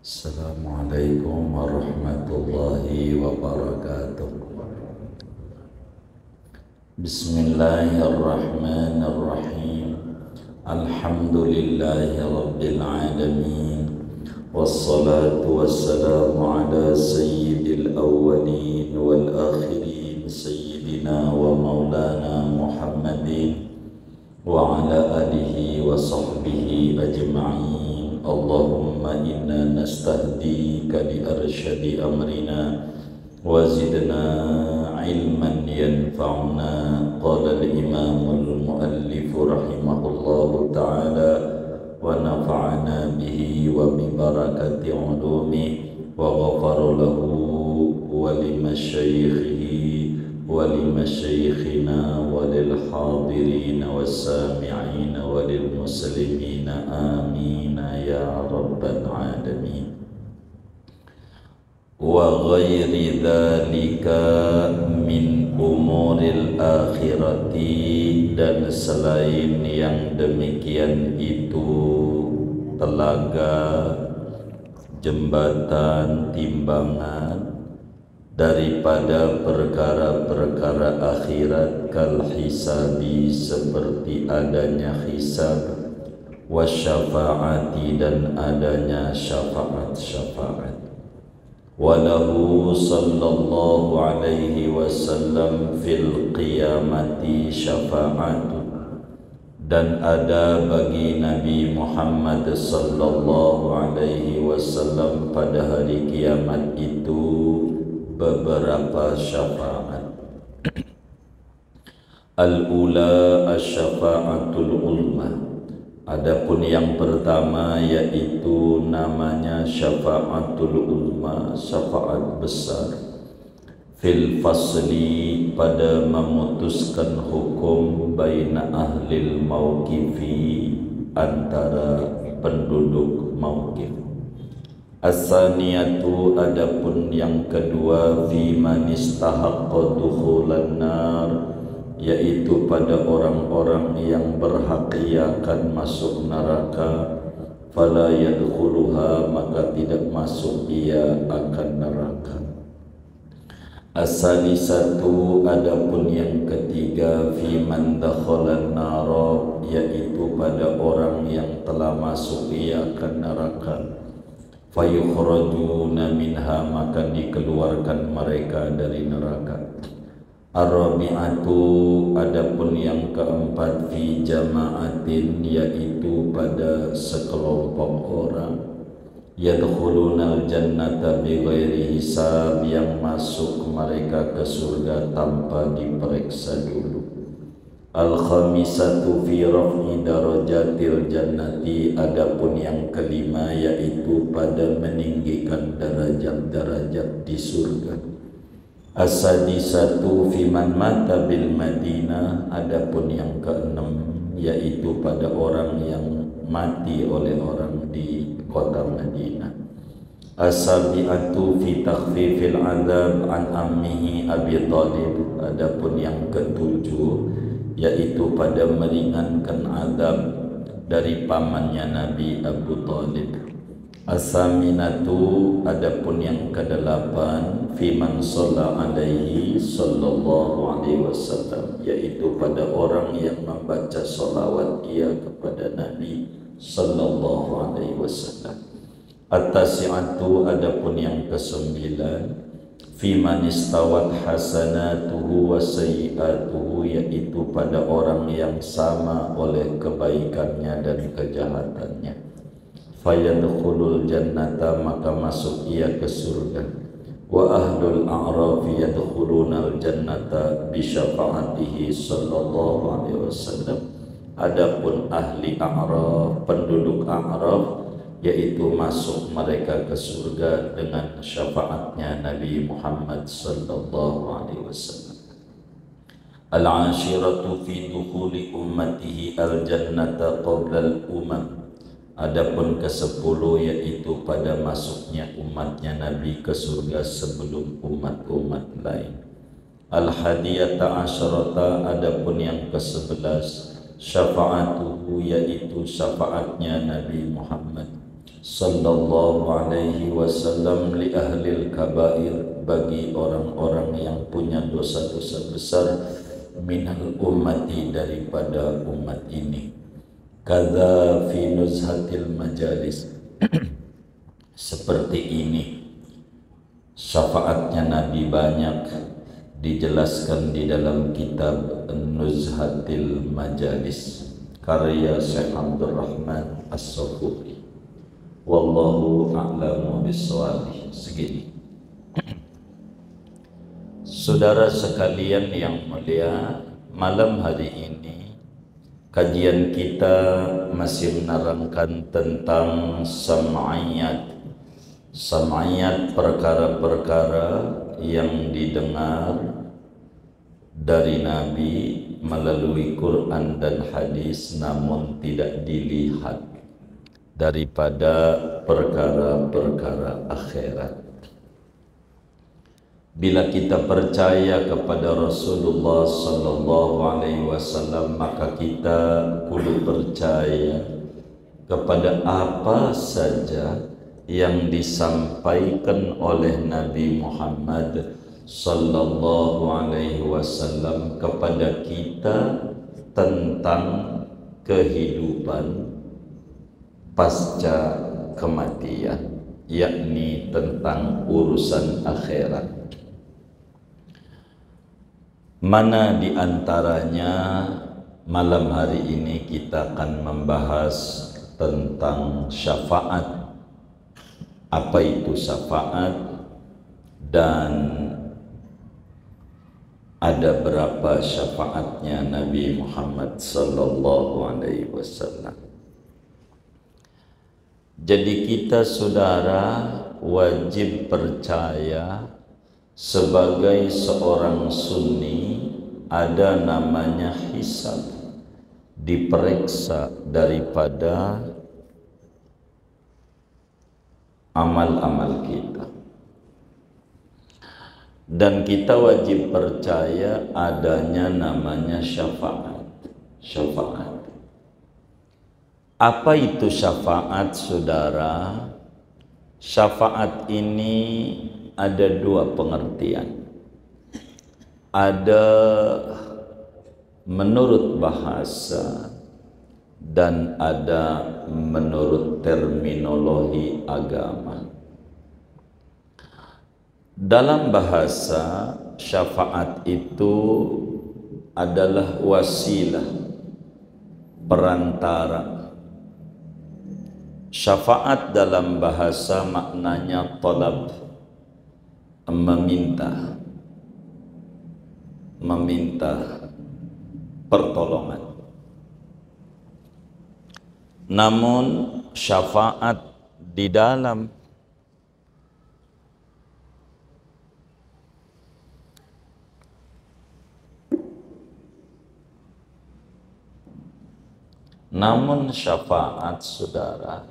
Assalamualaikum warahmatullahi wabarakatuh. Bismillahirrahmanirrahim. Alhamdulillahi rabbil alamin. Wassalatu wassalamu ala sayyidil awwalin wal akhirin sayyidina wa maulana Muhammadin wa ala alihi wa sahbihi ajma'in. Allahumma inna nastahdika li arsyadi amrina wa zidna ilman yanfa'una. Qala al-imam al-muallif rahimahullahu ta'ala wa nafa'ana bihi wa bi barakati ulumi wa ghafara lahu wa limasyaikhihi wa limasyayikhina wa lil hadirina was-sami'ina wa lil muslimina amin ya rabbal alamin. Wa ghairi dhalika min umuril akhirati, dan selain yang demikian itu telaga, jembatan, timbangan daripada perkara-perkara akhirat, kal hisabi, seperti adanya hisab, wasyafaati, dan adanya syafaat-syafaat. Walahu sallallahu alaihi wasallam fil qiyamati syafa'atu, dan ada bagi Nabi Muhammad sallallahu alaihi wasallam pada hari kiamat itu beberapa syafaat. Al-ula asy-syafa'atul ulma. Adapun yang pertama yaitu namanya syafa'atul ulma, syafaat besar. Fil fasli, pada memutuskan hukum, baina ahlil mauqifi, antara penduduk mauqif. As-saniyatu, adapun yang kedua, fi man istahaqqa dukhulan nar, yaitu pada orang-orang yang berhak ia akan masuk neraka, fala yadkhuluha, maka tidak masuk ia akan neraka. As-salisatu, adapun yang ketiga, fi man dakhalan nar, yaitu pada orang yang telah masuk ia akan neraka, fayukhrajuna minha, maka dikeluarkan mereka dari neraka. Ar-rabi'atu, adapun yang keempat, fi jama'atin, yaitu pada sekelompok orang, yadkhulunal jannata bighairi hisab, yang masuk mereka ke surga tanpa diperiksa dulu. Al-khamisatu, fi raf'i darajatil jannati, adapun yang kelima yaitu pada meninggikan derajat-derajat di surga. As-sadisatu, fi man mata bil Madinah, adapun yang keenam yaitu pada orang yang mati oleh orang di kota Madinah. As-sabi'atu, fi takhfifil adzab an ammihi Abi Thalib, adapun yang ketujuh yaitu pada meringankan azab dari pamannya Nabi Abu Thalib. As-saminatu, adapun yang kedelapan, fi man shalla alaihi sallallahu alaihi wasallam, yaitu pada orang yang membaca salawat ia kepada Nabi sallallahu alaihi wasallam. At-tasi'atu, adapun yang kesembilan, fi man istawat hasanatuhu wa sayyi'atuhu, yaitu pada orang yang sama oleh kebaikannya dan kejahatannya. Fayadkhulul jannata, maka masuk ia ke surga. Wa ahlul a'rafi yadkhulunal jannata bi syafa'atihi sallallahu alaihi wasallam. Adapun ahli a'raf, penduduk a'raf, yaitu masuk mereka ke surga dengan syafaatnya Nabi Muhammad sallallahu alaihi wasallam. Al-ashiratu, fi dukhuli ummatihi al-jannata qabla al-umam. Adapun ke-10 yaitu pada masuknya umatnya Nabi ke surga sebelum umat-umat lain. Al-hadiyata asyarata, adapun yang ke-11, syafa'atuhu, yaitu syafaatnya Nabi Muhammad sallallahu alaihi wasallam li ahlil kabair, bagi orang-orang yang punya dosa-dosa besar, minal ummati, daripada umat ini. Kadza fi nuzhatil majalis, seperti ini syafaatnya Nabi banyak dijelaskan di dalam kitab Nuzhatil Majalis karya Syekh Abdul Rahman As-Sofuri. Wallahu a'lamu bissawab. Segini. Saudara sekalian yang mulia, malam hari ini kajian kita masih menerangkan tentang sam'iyat. Sam'iyat, perkara-perkara yang didengar dari Nabi melalui Quran dan hadis namun tidak dilihat daripada perkara-perkara akhirat. Bila kita percaya kepada Rasulullah sallallahu alaihi wasallam, maka kita kudu percaya kepada apa saja yang disampaikan oleh Nabi Muhammad sallallahu alaihi wasallam kepada kita tentang kehidupan pasca kematian, yakni tentang urusan akhirat. Mana di antaranya malam hari ini kita akan membahas tentang syafaat. Apa itu syafaat dan ada berapa syafaatnya Nabi Muhammad sallallahu alaihi wasallam. Jadi kita saudara wajib percaya sebagai seorang sunni ada namanya hisab, diperiksa daripada amal-amal kita. Dan kita wajib percaya adanya namanya syafaat. Syafaat. Apa itu syafaat, saudara? Syafaat ini ada dua pengertian. Ada menurut bahasa dan ada menurut terminologi agama. Dalam bahasa, syafaat itu adalah wasilah, perantara. Syafaat dalam bahasa maknanya talab, meminta, pertolongan. Namun syafaat di dalam syafaat, saudara,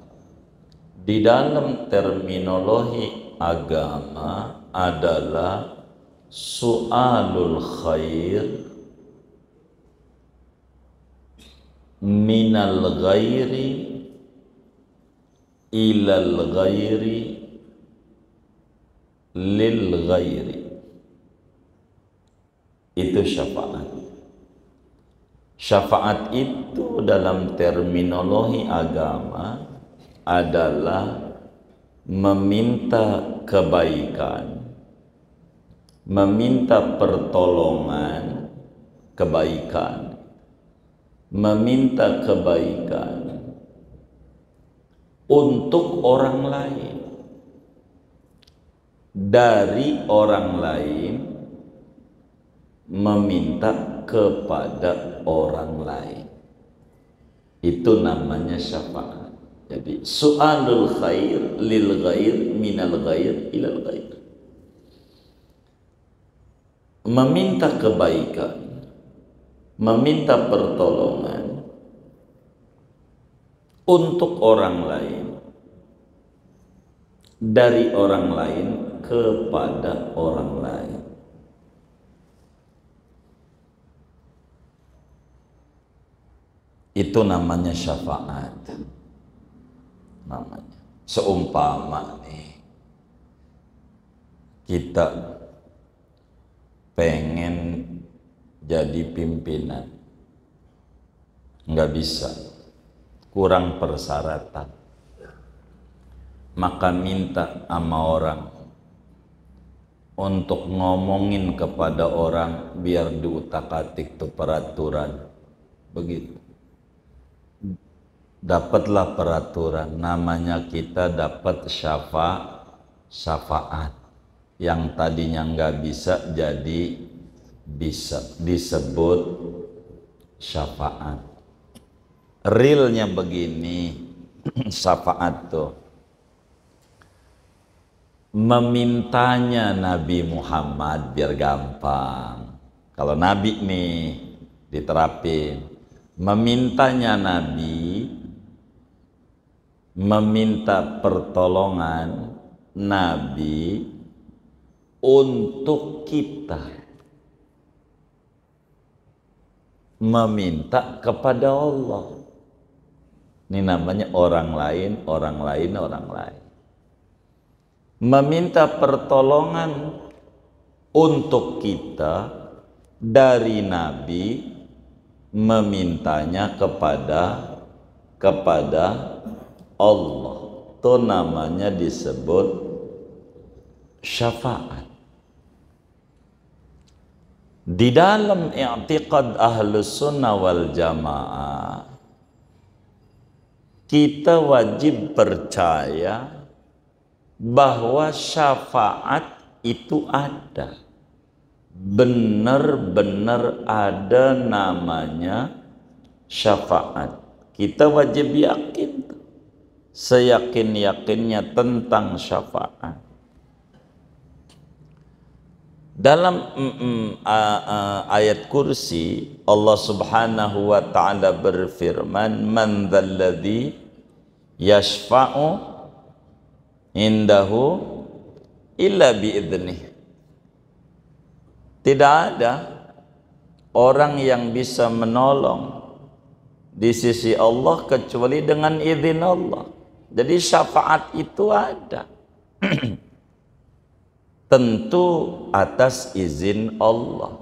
di dalam terminologi agama adalah su'alul khair minal ghairi ilal ghairi lil ghairi. Itu syafaat. Syafaat itu dalam terminologi agama adalah meminta kebaikan, meminta pertolongan kebaikan, meminta kebaikan untuk orang lain, dari orang lain meminta kepada orang lain. Itu namanya syafaat. Jadi su'alul khair lil ghair minal ghair ilal ghair. Meminta kebaikan, meminta pertolongan untuk orang lain, dari orang lain kepada orang lain. Itu namanya syafaat. Namanya Seumpama nih kita pengen jadi pimpinan, nggak bisa, kurang persyaratan, maka minta sama orang untuk ngomongin kepada orang biar diutak-atik tuh peraturan begitu. Dapatlah peraturan, namanya kita dapat syafaat yang tadinya nggak bisa jadi bisa, disebut syafaat. Realnya begini, syafaat tuh memintanya Nabi Muhammad biar gampang. Kalau Nabi nih diterapin, memintanya Nabi, meminta pertolongan Nabi untuk kita, meminta kepada Allah. Ini namanya orang lain. Meminta pertolongan untuk kita dari Nabi, memintanya kepada Allah. Itu namanya disebut syafaat. Di dalam i'tiqad Ahlus Sunnah wal Jamaah, kita wajib percaya bahwa syafaat itu ada. Benar-benar ada namanya syafaat. Kita wajib yakin, seyakin-yakinnya tentang syafaat. Dalam ayat kursi Allah Subhanahu wa ta'ala berfirman, man dzalladzi yashfa'u indahu illa biidnih. Tidak ada orang yang bisa menolong di sisi Allah kecuali dengan izin Allah. Jadi syafaat itu ada. Tentu atas izin Allah.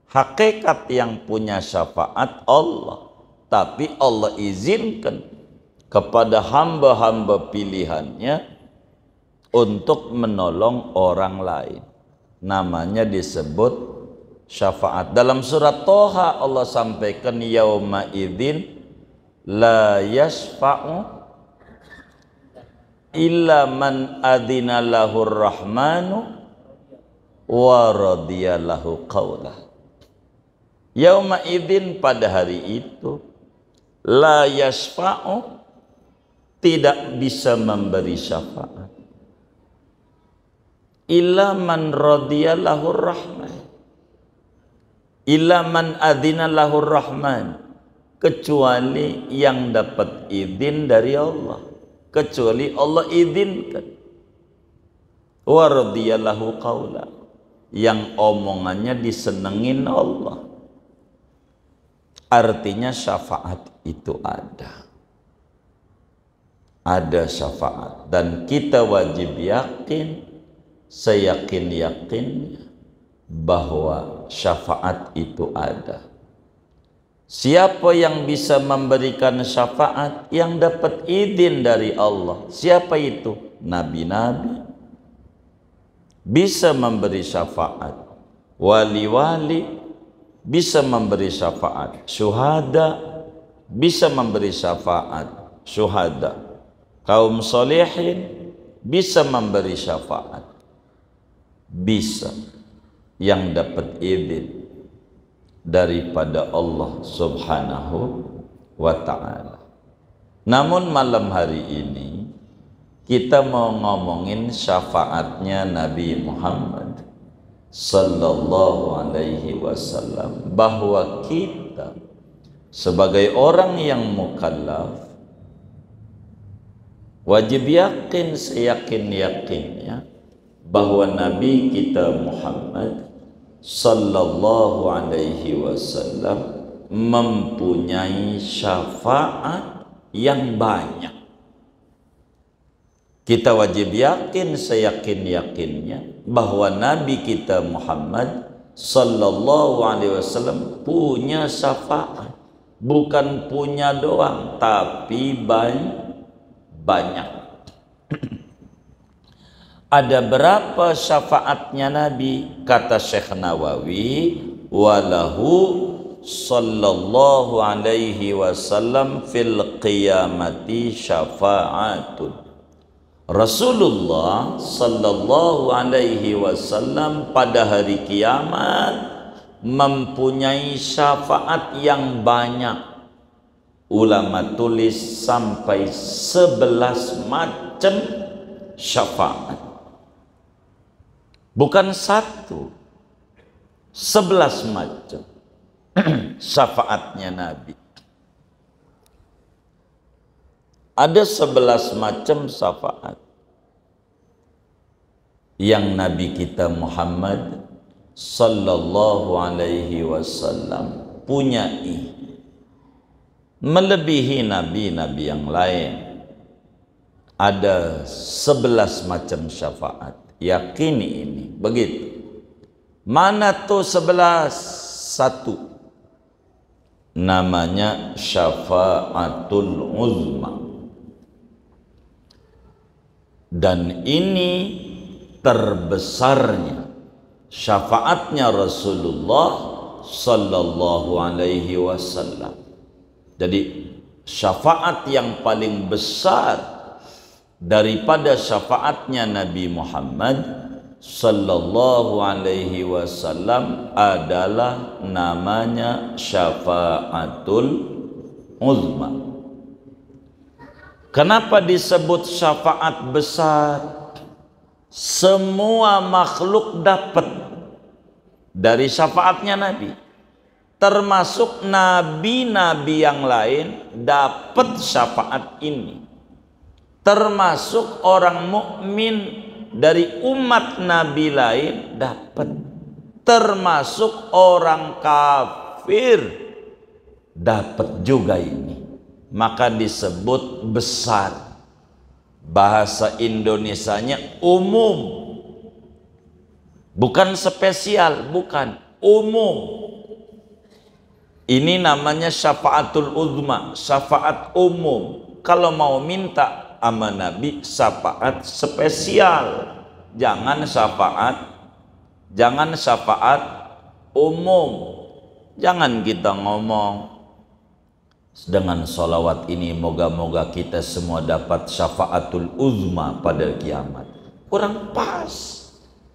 Hakikat yang punya syafaat Allah, tapi Allah izinkan kepada hamba-hamba pilihannya untuk menolong orang lain. Namanya disebut syafaat. Dalam surat Toha Allah sampaikan, yauma idzin la yashfa'u illa man adzina lahur rahmanu wa radiyalahu qawlah. Yauma idzin, pada hari itu, la yashfa'u, tidak bisa memberi syafaat, illa man radiyallahu rahman, illa man adzina lahur rahman, kecuali yang dapat izin dari Allah, kecuali Allah izinkan. Wa radiyallahu qawla, yang omongannya disenengin Allah. Artinya syafaat itu ada syafaat, dan kita wajib yakin, seyakin-yakinnya bahwa syafaat itu ada. Siapa yang bisa memberikan syafaat? Yang dapat izin dari Allah. Siapa itu? Nabi-nabi bisa memberi syafaat, wali-wali bisa memberi syafaat, syuhada bisa memberi syafaat, syuhada, kaum solehin bisa memberi syafaat, bisa, yang dapat izin daripada Allah Subhanahu wa ta'ala. Namun malam hari ini kita mau ngomongin syafaatnya Nabi Muhammad sallallahu alaihi wasallam, bahwa kita sebagai orang yang mukallaf wajib yakin, seyakin-yakinnya bahwa Nabi kita Muhammad sallallahu alaihi wasallam mempunyai syafaat yang banyak. Kita wajib yakin seyakin-yakinnya bahwa Nabi kita Muhammad sallallahu alaihi wasallam punya syafaat, bukan punya doang tapi banyak. Ada berapa syafaatnya Nabi? Kata Syekh Nawawi, walahu sallallahu alaihi wasallam fil qiyamati syafa'atun. Rasulullah sallallahu alaihi wasallam pada hari kiamat mempunyai syafaat yang banyak. Ulama tulis sampai 11 macam syafaat. Bukan satu, 11 macam syafaatnya Nabi. Ada 11 macam syafaat yang Nabi kita Muhammad sallallahu alaihi wasallam punyai, melebihi nabi-nabi yang lain. Ada 11 macam syafaat. Yakini ini begitu. Mana tuh 11? Satu, namanya syafaatul uzma. Dan ini terbesarnya syafaatnya Rasulullah sallallahu alaihi wasallam. Jadi syafaat yang paling besar daripada syafaatnya Nabi Muhammad sallallahu alaihi wasallam adalah namanya syafaatul uzma. Kenapa disebut syafaat besar? Semua makhluk dapat dari syafaatnya Nabi, termasuk nabi-nabi yang lain dapat syafaat ini, termasuk orang mukmin dari umat nabi lain dapat, termasuk orang kafir dapat juga ini. Maka disebut besar. Bahasa Indonesianya umum, bukan spesial, bukan, umum. Ini namanya syafaatul uzma, syafaat umum. Kalau mau minta sama Nabi syafaat spesial, jangan syafaat umum. Jangan kita ngomong dengan sholawat ini moga-moga kita semua dapat syafaatul uzma pada kiamat. Kurang pas.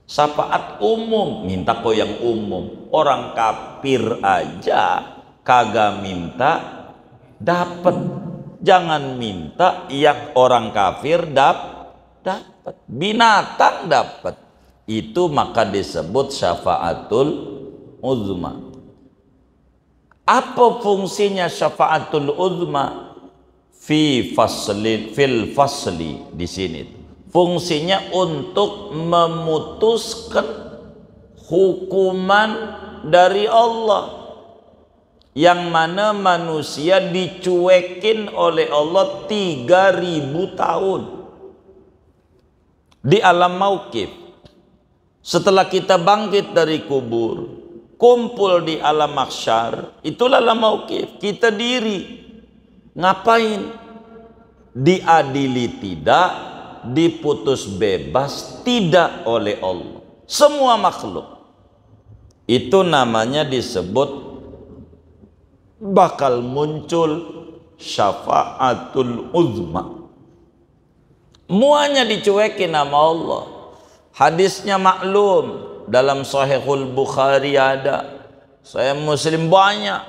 Syafaat umum, minta kok yang umum. Orang kafir aja kagak minta dapat. Jangan minta yang orang kafir dapat. Binatang dapat. Itu maka disebut syafaatul uzma. Apa fungsinya syafaatul uzma? Fil fasli di sini. Fungsinya untuk memutuskan hukuman dari Allah, yang mana manusia dicuekin oleh Allah 3000 tahun di alam mauqif. Setelah kita bangkit dari kubur, kumpul di alam mahsyar, itulah alam mauqif. Kita diri ngapain? Diadili tidak, diputus bebas tidak oleh Allah, semua makhluk. Itu namanya disebut bakal muncul syafaatul uzma. Muanya dicuekin sama Allah. Hadisnya maklum, dalam Sahihul Bukhari ada, Sahih Muslim banyak.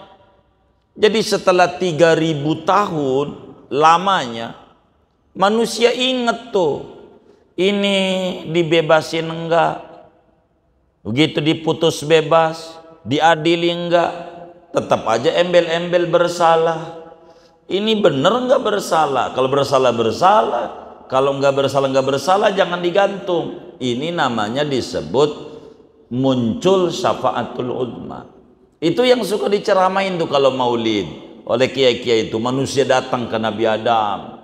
Jadi setelah 3000 tahun lamanya, manusia inget tuh, ini dibebasin enggak, begitu diputus bebas, diadili enggak, tetap aja embel-embel bersalah. Ini bener enggak bersalah? Kalau bersalah bersalah, kalau enggak bersalah jangan digantung. Ini namanya disebut muncul syafaatul uzma. Itu yang suka diceramain tuh kalau maulid oleh kiai-kiai itu. Manusia datang ke Nabi Adam,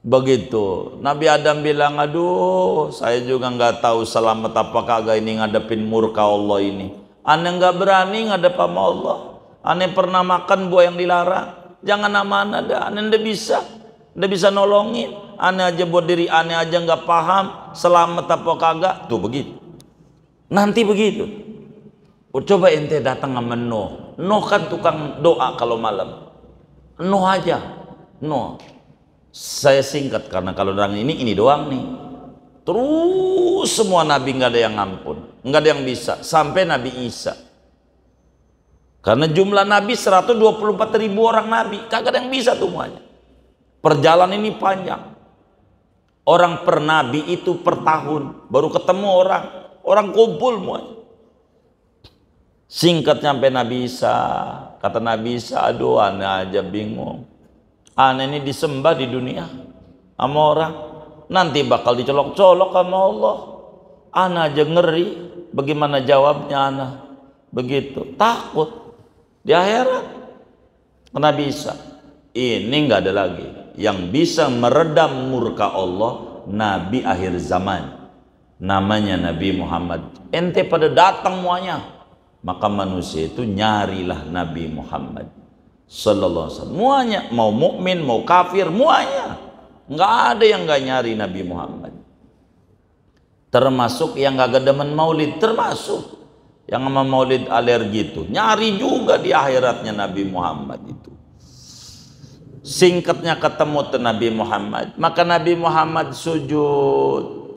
Begitu Nabi Adam bilang, aduh saya juga nggak tahu selamat apa kagak ini ngadepin murka Allah ini. Aneh nggak berani ngadep sama Allah. Aneh pernah makan buah yang dilarang. Jangan amanah dah, aneh ndak bisa nolongin. Aneh aja buat diri aneh aja nggak paham selamat apa kagak. Tuh begitu. Nanti begitu. Coba ente datang sama Nuh. Nuh kan tukang doa kalau malam. Nuh aja. Nuh. Saya singkat karena kalau orang ini doang nih. Terus semua nabi nggak ada yang ngampun, nggak ada yang bisa sampai Nabi Isa. Karena jumlah nabi 124.000 orang nabi, kagak ada yang bisa semuanya. Perjalanan ini panjang. Orang per nabi itu per tahun baru ketemu orang kumpul semuanya. Singkat sampai Nabi Isa, kata Nabi Isa, aduh aneh aja bingung. Aneh ini disembah di dunia sama orang, nanti bakal dicolok-colok sama Allah. Aneh aja ngeri bagaimana jawabnya aneh. Begitu, takut di akhirat. Nabi Isa, ini nggak ada lagi yang bisa meredam murka Allah, Nabi akhir zaman. Namanya Nabi Muhammad. Ente pada datang semuanya, maka manusia itu nyarilah Nabi Muhammad sallallahu alaihi wasallam. Muanya, mau mukmin mau kafir, muanya. Nggak ada yang nggak nyari Nabi Muhammad. Termasuk yang nggak demen maulid, termasuk yang sama maulid alergi itu nyari juga di akhiratnya Nabi Muhammad itu. Singkatnya ketemu tuh Nabi Muhammad, maka Nabi Muhammad sujud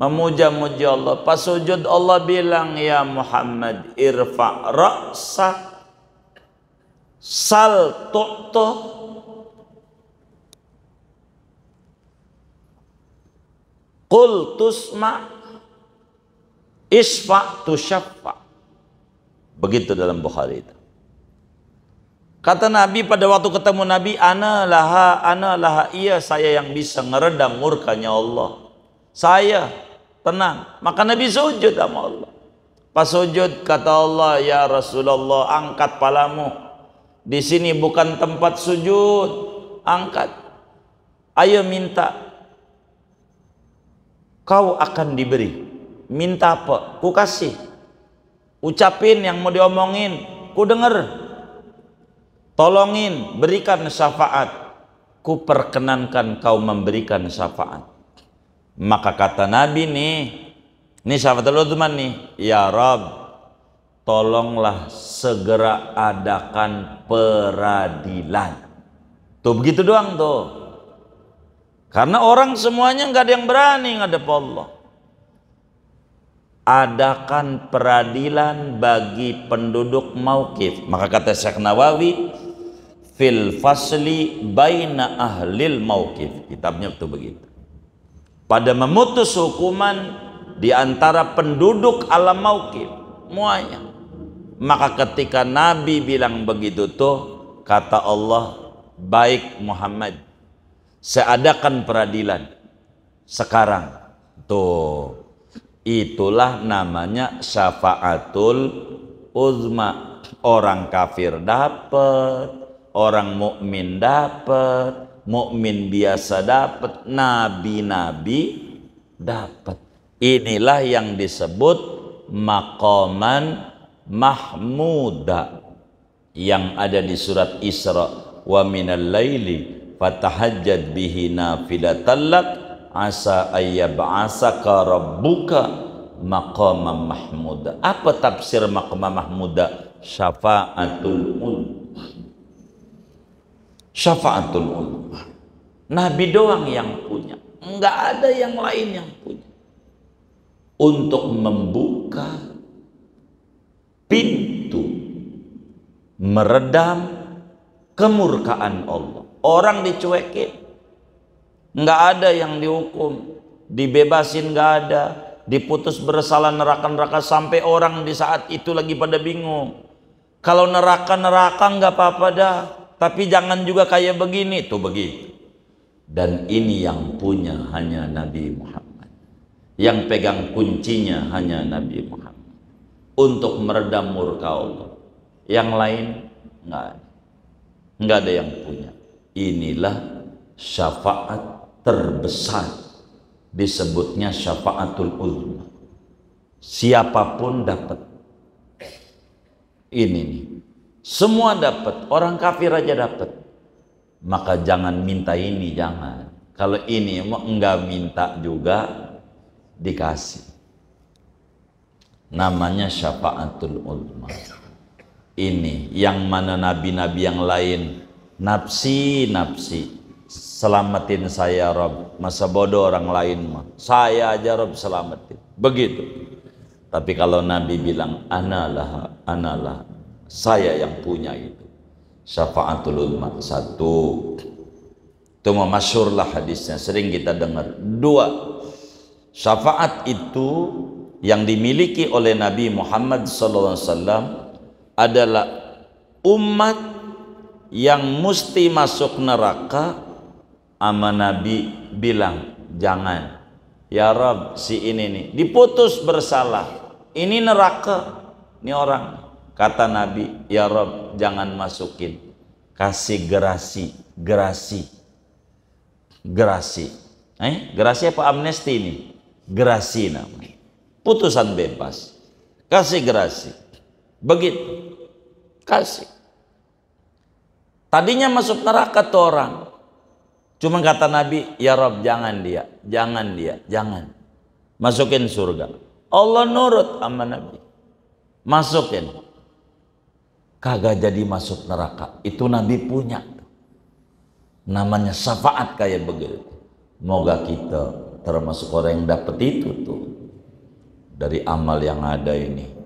memuja-muji Allah. Pas sujud Allah bilang, ya Muhammad irfa ra'sa sal tu'to qul tusma isfa tusyaffa. Begitu dalam Bukhari itu. Kata Nabi pada waktu ketemu Nabi, ana laha, iya saya yang bisa ngeredam murkanya Allah. Saya tenang. Maka Nabi sujud sama Allah. Pas sujud kata Allah, ya Rasulullah angkat palamu. Di sini bukan tempat sujud, angkat. Ayo minta. Kau akan diberi. Minta apa? Ku kasih. Ucapin yang mau diomongin, ku denger. Tolongin, berikan syafaat. Ku perkenankan kau memberikan syafaat. Maka kata Nabi nih, ini syafatul udzman nih, ya Rabb, tolonglah segera adakan peradilan. Tuh begitu doang tuh. Karena orang semuanya nggak ada yang berani ngadep Allah. Adakan peradilan bagi penduduk Mauqif. Maka kata Syekh Nawawi, fil fasli baina ahlil Mauqif. Kitabnya itu begitu. Pada memutus hukuman di antara penduduk alam Mauqif, semuanya. Maka ketika Nabi bilang begitu tuh, kata Allah, baik Muhammad, saya adakan peradilan sekarang. Tuh, itulah namanya syafaatul uzma. Orang kafir dapat, orang mukmin dapat, mukmin biasa dapat, nabi-nabi dapat. Inilah yang disebut maqaman mahmuda yang ada di surat Isra, wa minal laili fatahajjad bihi nafilatan lak asa ayyab'asaka rabbuka maqaman mahmuda. Apa tafsir maqaman mahmuda? Syafaatul ulama. Syafaatul ulama. Nabi doang yang punya, enggak ada yang lain yang punya untuk membuka pintu meredam kemurkaan Allah. Orang dicuekin, nggak ada yang dihukum, dibebasin nggak ada, diputus bersalah neraka-neraka, sampai orang di saat itu lagi pada bingung. Kalau neraka-neraka nggak apa-apa dah, tapi jangan juga kayak begini, tuh begitu. Dan ini yang punya hanya Nabi Muhammad, yang pegang kuncinya hanya Nabi Muhammad untuk meredam murka Allah. Yang lain nggak ada yang punya. inilah syafaat terbesar, disebutnya syafaatul uzma. Siapapun dapat ini nih, semua dapat, orang kafir aja dapat. Maka jangan minta ini, jangan. Kalau ini mau enggak minta juga dikasih. Namanya syafaatul uzma. Ini yang mana nabi-nabi yang lain nafsi selamatin saya Rob, masa bodoh orang lain mah, saya aja Rob selamatin, begitu. Tapi kalau Nabi bilang analah, saya yang punya itu, syafaatul uzma. Satu, itu masyhur lah hadisnya, sering kita dengar. Dua, syafaat itu yang dimiliki oleh Nabi Muhammad SAW adalah umat yang mesti masuk neraka, ama Nabi bilang jangan, ya Rabb, si ini nih diputus bersalah, ini neraka, ini orang. Kata Nabi, ya Rabb, jangan masukin, kasih gerasi. Gerasi apa amnesti ini? Gerasi namanya, putusan bebas, kasih gerasi. Begitu, kasih. Tadinya masuk neraka tuh orang, cuma kata Nabi, ya Rabb, jangan masukin surga. Allah nurut sama Nabi, masukin. Kagak jadi masuk neraka. Itu Nabi punya, namanya syafaat kayak begitu. Moga kita termasuk orang yang dapat itu tuh dari amal yang ada ini.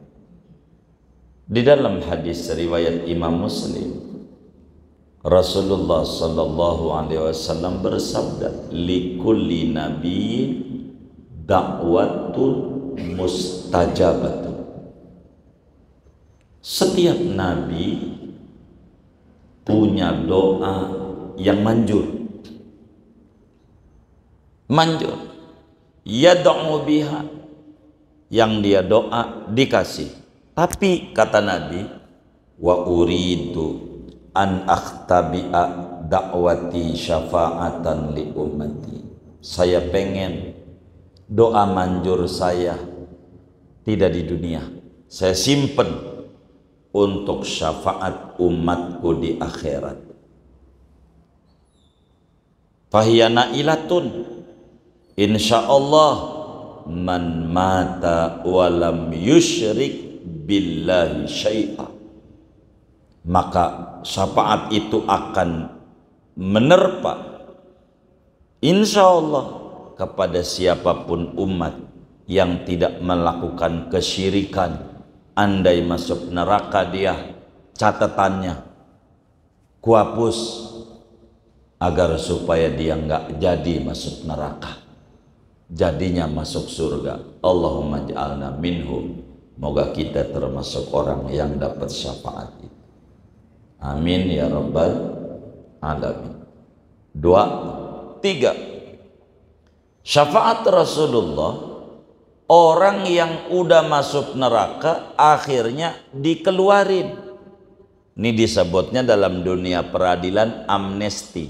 Di dalam hadis riwayat Imam Muslim, Rasulullah sallallahu alaihi wasallam bersabda, likulli nabiyyin da'watun mustajabatun. Setiap nabi punya doa yang manjur. Yad'u biha, yang dia doa dikasih. Tapi kata Nabi, wa uridu an akhtabi'a da'wati syafa'atan li ummati. Saya pengen doa manjur saya tidak di dunia, saya simpen untuk syafaat umatku di akhirat. Fahiyana ilatun, insyaallah man mata walam yusyrik billahi syai'a. Maka syafaat itu akan menerpa insyaallah kepada siapapun umat yang tidak melakukan kesyirikan. Andai masuk neraka dia, catatannya kuhapus agar supaya dia enggak jadi masuk neraka, jadinya masuk surga. Allahumma ja'alna minhum. Moga kita termasuk orang yang dapat syafaat itu. Amin ya rabbal alamin. 2, 3. Syafaat Rasulullah, orang yang udah masuk neraka akhirnya dikeluarin. Ini disebutnya dalam dunia peradilan amnesti,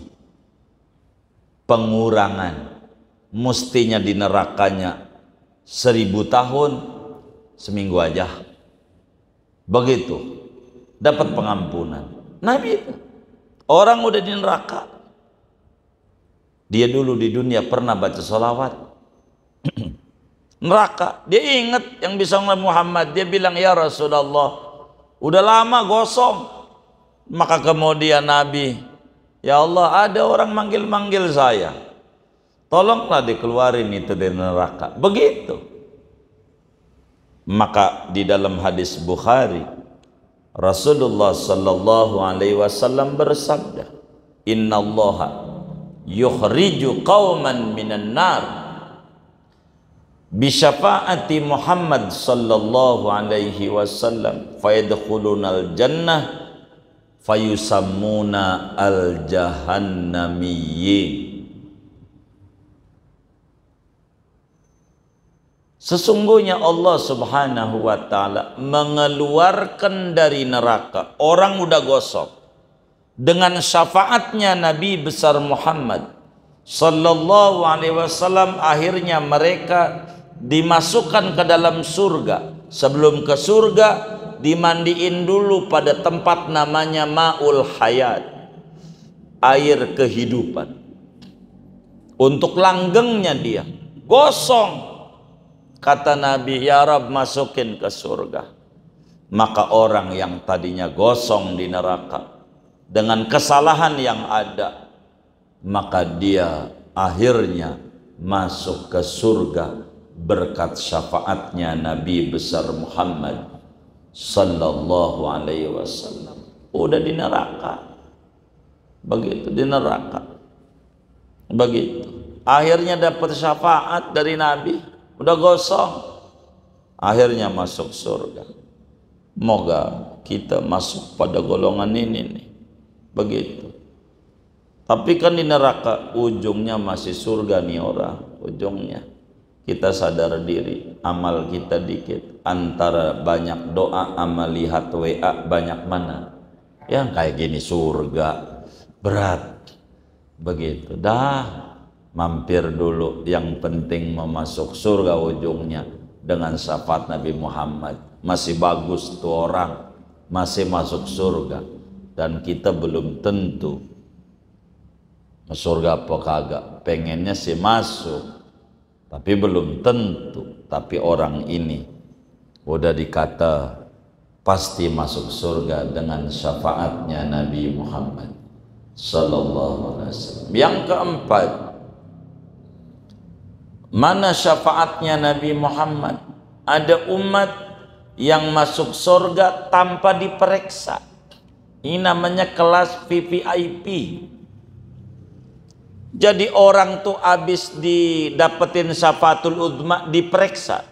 pengurangan. Mestinya di nerakanya 1000 tahun, seminggu aja, begitu dapat pengampunan. Nabi itu orang udah di neraka, dia dulu di dunia pernah baca sholawat. Neraka, dia ingat yang bisa ngeliat Muhammad, dia bilang, ya Rasulullah, udah lama gosong. Maka kemudian Nabi, ya Allah, ada orang manggil-manggil saya, tolonglah dikeluarin itu dari neraka. Begitu. Maka di dalam hadis Bukhari, Rasulullah sallallahu alaihi wasallam bersabda, innallaha yukhriju qauman minan nar bi syafaati Muhammad sallallahu alaihi wasallam fayadkhulunal jannah fayusammuna al jahannamiyyin. Sesungguhnya Allah subhanahu wa ta'ala mengeluarkan dari neraka orang udah gosok, dengan syafaatnya Nabi besar Muhammad sallallahu alaihi wasallam, akhirnya mereka dimasukkan ke dalam surga. Sebelum ke surga dimandiin dulu pada tempat namanya Ma'ul Hayat, air kehidupan. Untuk langgengnya dia gosong. Kata Nabi, ya Rab, masukin ke surga. Maka orang yang tadinya gosong di neraka dengan kesalahan yang ada, maka dia akhirnya masuk ke surga berkat syafaatnya Nabi besar Muhammad sallallahu alaihi wasallam. Udah di neraka, begitu, di neraka begitu, akhirnya dapat syafaat dari Nabi, udah gosong, akhirnya masuk surga. Moga kita masuk pada golongan ini nih, begitu. Tapi kan di neraka ujungnya masih surga nih orang, ujungnya. Kita sadar diri, amal kita dikit. Antara banyak doa sama lihat WA banyak mana? Yang kayak gini surga berat, begitu. Dah mampir dulu, yang penting memasuk surga ujungnya dengan syafaat Nabi Muhammad. Masih bagus tuh orang, masih masuk surga. Dan kita belum tentu surga apa kagak, pengennya sih masuk, tapi belum tentu. Tapi orang ini udah dikata pasti masuk surga dengan syafaatnya Nabi Muhammad sallallahu alaihi wasallam. Yang keempat, mana syafaatnya Nabi Muhammad? Ada umat yang masuk surga tanpa diperiksa. Ini namanya kelas VVIP. Jadi orang tuh habis didapetin syafaatul udma diperiksa.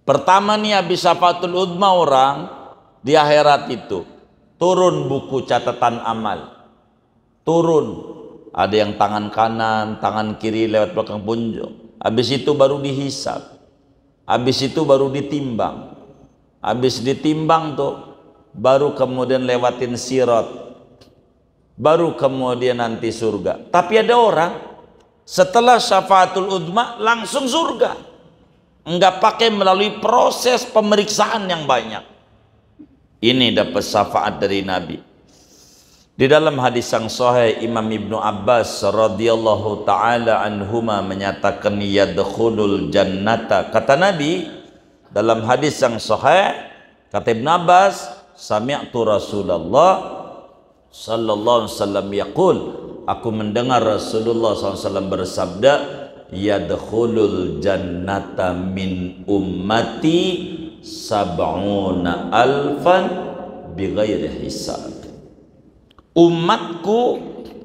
Pertama nih, habis syafaatul udma orang di akhirat itu turun buku catatan amal. Turun. Ada yang tangan kanan, tangan kiri lewat belakang punjuk. Habis itu baru dihisab. Habis itu baru ditimbang. Habis ditimbang tuh baru kemudian lewatin sirat. Baru kemudian nanti surga. Tapi ada orang setelah syafaatul udma langsung surga, enggak pakai melalui proses pemeriksaan yang banyak. Ini dapat syafaat dari Nabi. Di dalam hadis yang sahih, Imam Ibnu Abbas radhiyallahu taala anhuma menyatakan yadkhulul jannata. Kata Nabi dalam hadis yang sahih, kata Ibnu Abbas, sami'tu Rasulullah sallallahu alaihi wasallam yaqul, aku mendengar Rasulullah SAW bersabda, yadkhulul jannata min ummati sab'una alfan bighairi hisab. Umatku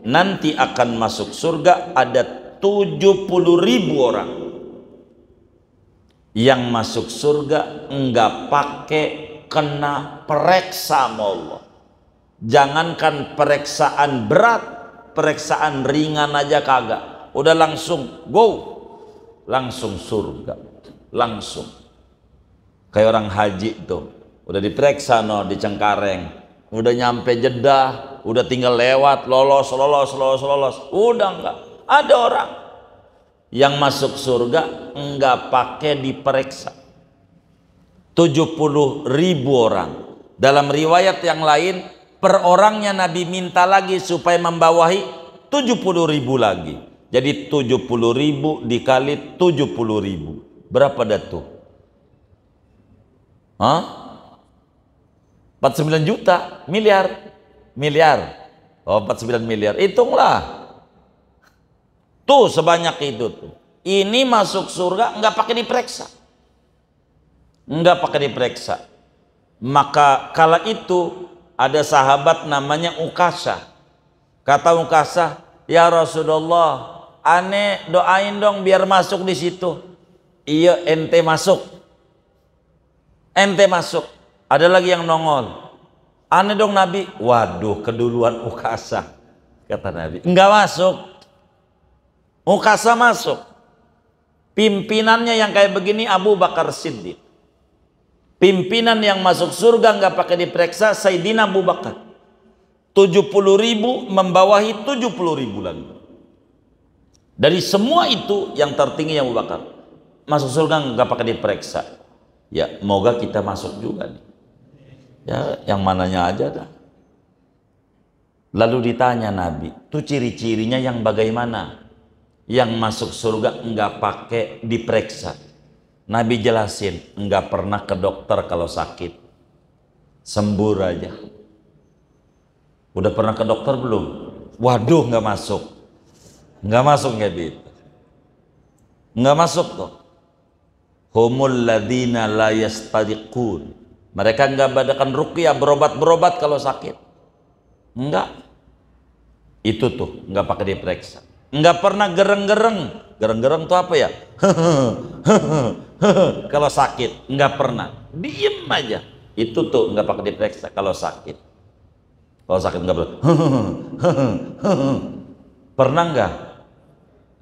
nanti akan masuk surga ada 70.000 orang yang masuk surga enggak pakai kena periksa sama Allah. Jangankan periksaan berat, periksaan ringan aja kagak, udah langsung go, langsung surga, langsung. Kayak orang haji tuh, udah diperiksa no di Cengkareng, udah nyampe Jeddah, udah tinggal lewat, lolos, udah enggak. Ada orang yang masuk surga enggak pakai diperiksa, 70.000 orang. Dalam riwayat yang lain, per orangnya Nabi minta lagi supaya membawahi 70.000 lagi. Jadi 70.000 dikali 70.000. Berapa dah tuh? 49 juta, miliar. Oh, 49 miliar. Hitunglah. Tuh sebanyak itu tuh. Ini masuk surga enggak pakai diperiksa. Enggak pakai diperiksa. Maka kala itu ada sahabat namanya Ukasha. Kata Ukasha, ya Rasulullah, ane doain dong biar masuk di situ. Iya, ente masuk. Ente masuk. Ada lagi yang nongol. Ane dong Nabi. Waduh, keduluan Ukasha. Kata Nabi, enggak masuk. Ukasha masuk. Pimpinannya yang kayak begini Abu Bakar Siddiq. Pimpinan yang masuk surga nggak pakai diperiksa Sayyidina Abu Bakar. 70.000 membawahi 70.000 lagi. Dari semua itu yang tertinggi yang Abu Bakar. Masuk surga nggak pakai diperiksa. Ya, moga kita masuk juga nih. Ya, yang mananya aja dah. Lalu ditanya Nabi, tuh ciri-cirinya yang bagaimana? Yang masuk surga nggak pakai diperiksa. Nabi jelasin, nggak pernah ke dokter kalau sakit. Sembur aja. Udah pernah ke dokter belum? Waduh, nggak masuk. Nggak masuk nggak gitu. Nggak masuk tuh. Humul ladina la yastadiqun. Mereka nggak badakan ruqyah, berobat-berobat kalau sakit. Enggak. Itu tuh nggak pakai diperiksa. Nggak pernah gereng-gereng. Gereng-gereng tuh apa ya? Kalau sakit nggak pernah. Diem aja. Itu tuh nggak pakai diperiksa kalau sakit. Kalau sakit nggak pernah. Pernah nggak?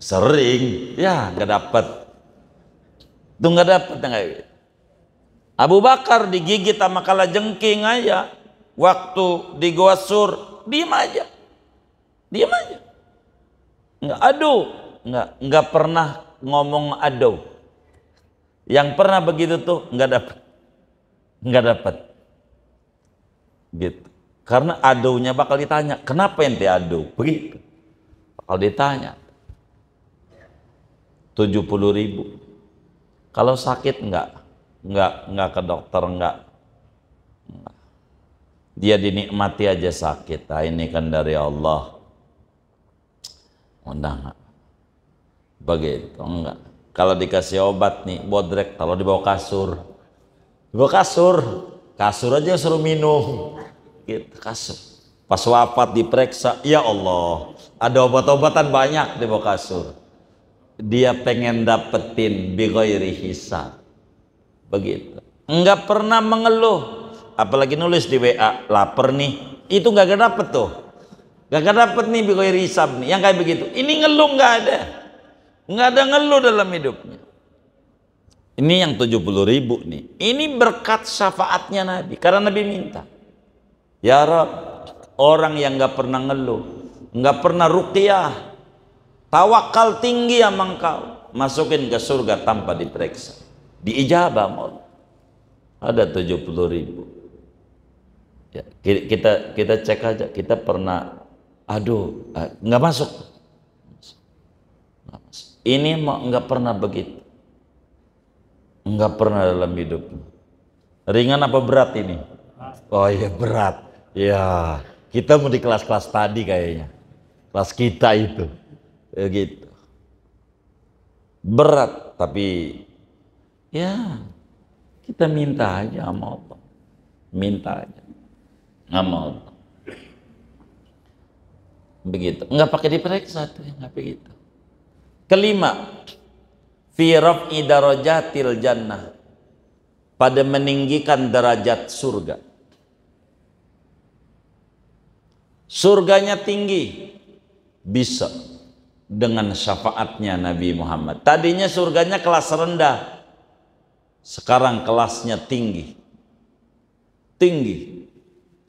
Sering. Ya nggak dapet. Tuh nggak dapet nggak. Abu Bakar digigit sama kalajengking aja. Waktu di Goa Sur, diem aja. Diem aja. Nggak aduh. Nggak pernah ngomong aduh. Yang pernah begitu tuh nggak dapet. Nggak dapet. Gitu. Karena aduhnya bakal ditanya, kenapa ente aduh? Begitu. Bakal ditanya. 70.000. Kalau sakit enggak ke dokter, enggak. Dia dinikmati aja sakit. Nah, ini kan dari Allah. Enggak. Begitu, enggak. Kalau dikasih obat nih, bodrek, kalau dibawa kasur. Dibawa kasur. Kasur aja suruh minum. Gitu, kasur. Pas wafat diperiksa, ya Allah, ada obat-obatan banyak di bawah kasur. Dia pengen dapetin bi ghairi hisab. Begitu. Enggak pernah mengeluh. Apalagi nulis di WA, lapar nih. Itu enggak dapet tuh. Enggak dapet nih bi ghairi hisab nih. Yang kayak begitu. Ini ngeluh enggak ada. Enggak ada ngeluh dalam hidupnya. Ini yang 70.000 nih. Ini berkat syafaatnya Nabi. Karena Nabi minta. Ya Rab, orang yang nggak pernah ngeluh, nggak pernah ruqyah, tawakal tinggi sama engkau, masukin ke surga tanpa diperiksa, diijabah mau. Ada 70.000. Ya, kita cek aja, kita pernah, aduh, nggak masuk. Ini nggak pernah begitu, nggak pernah dalam hidup. Ringan apa berat ini? Oh iya berat. Ya, kita mau di kelas-kelas tadi kayaknya. Kelas kita itu. Gitu. Berat, tapi ya kita minta aja sama Allah. Minta aja sama Allah. Begitu. Enggak pakai diperiksa tuh, enggak begitu. Kelima, fi raf'i darajatil jannah. Pada meninggikan derajat surga. Surganya tinggi bisa dengan syafaatnya Nabi Muhammad. Tadinya surganya kelas rendah, sekarang kelasnya tinggi. Tinggi.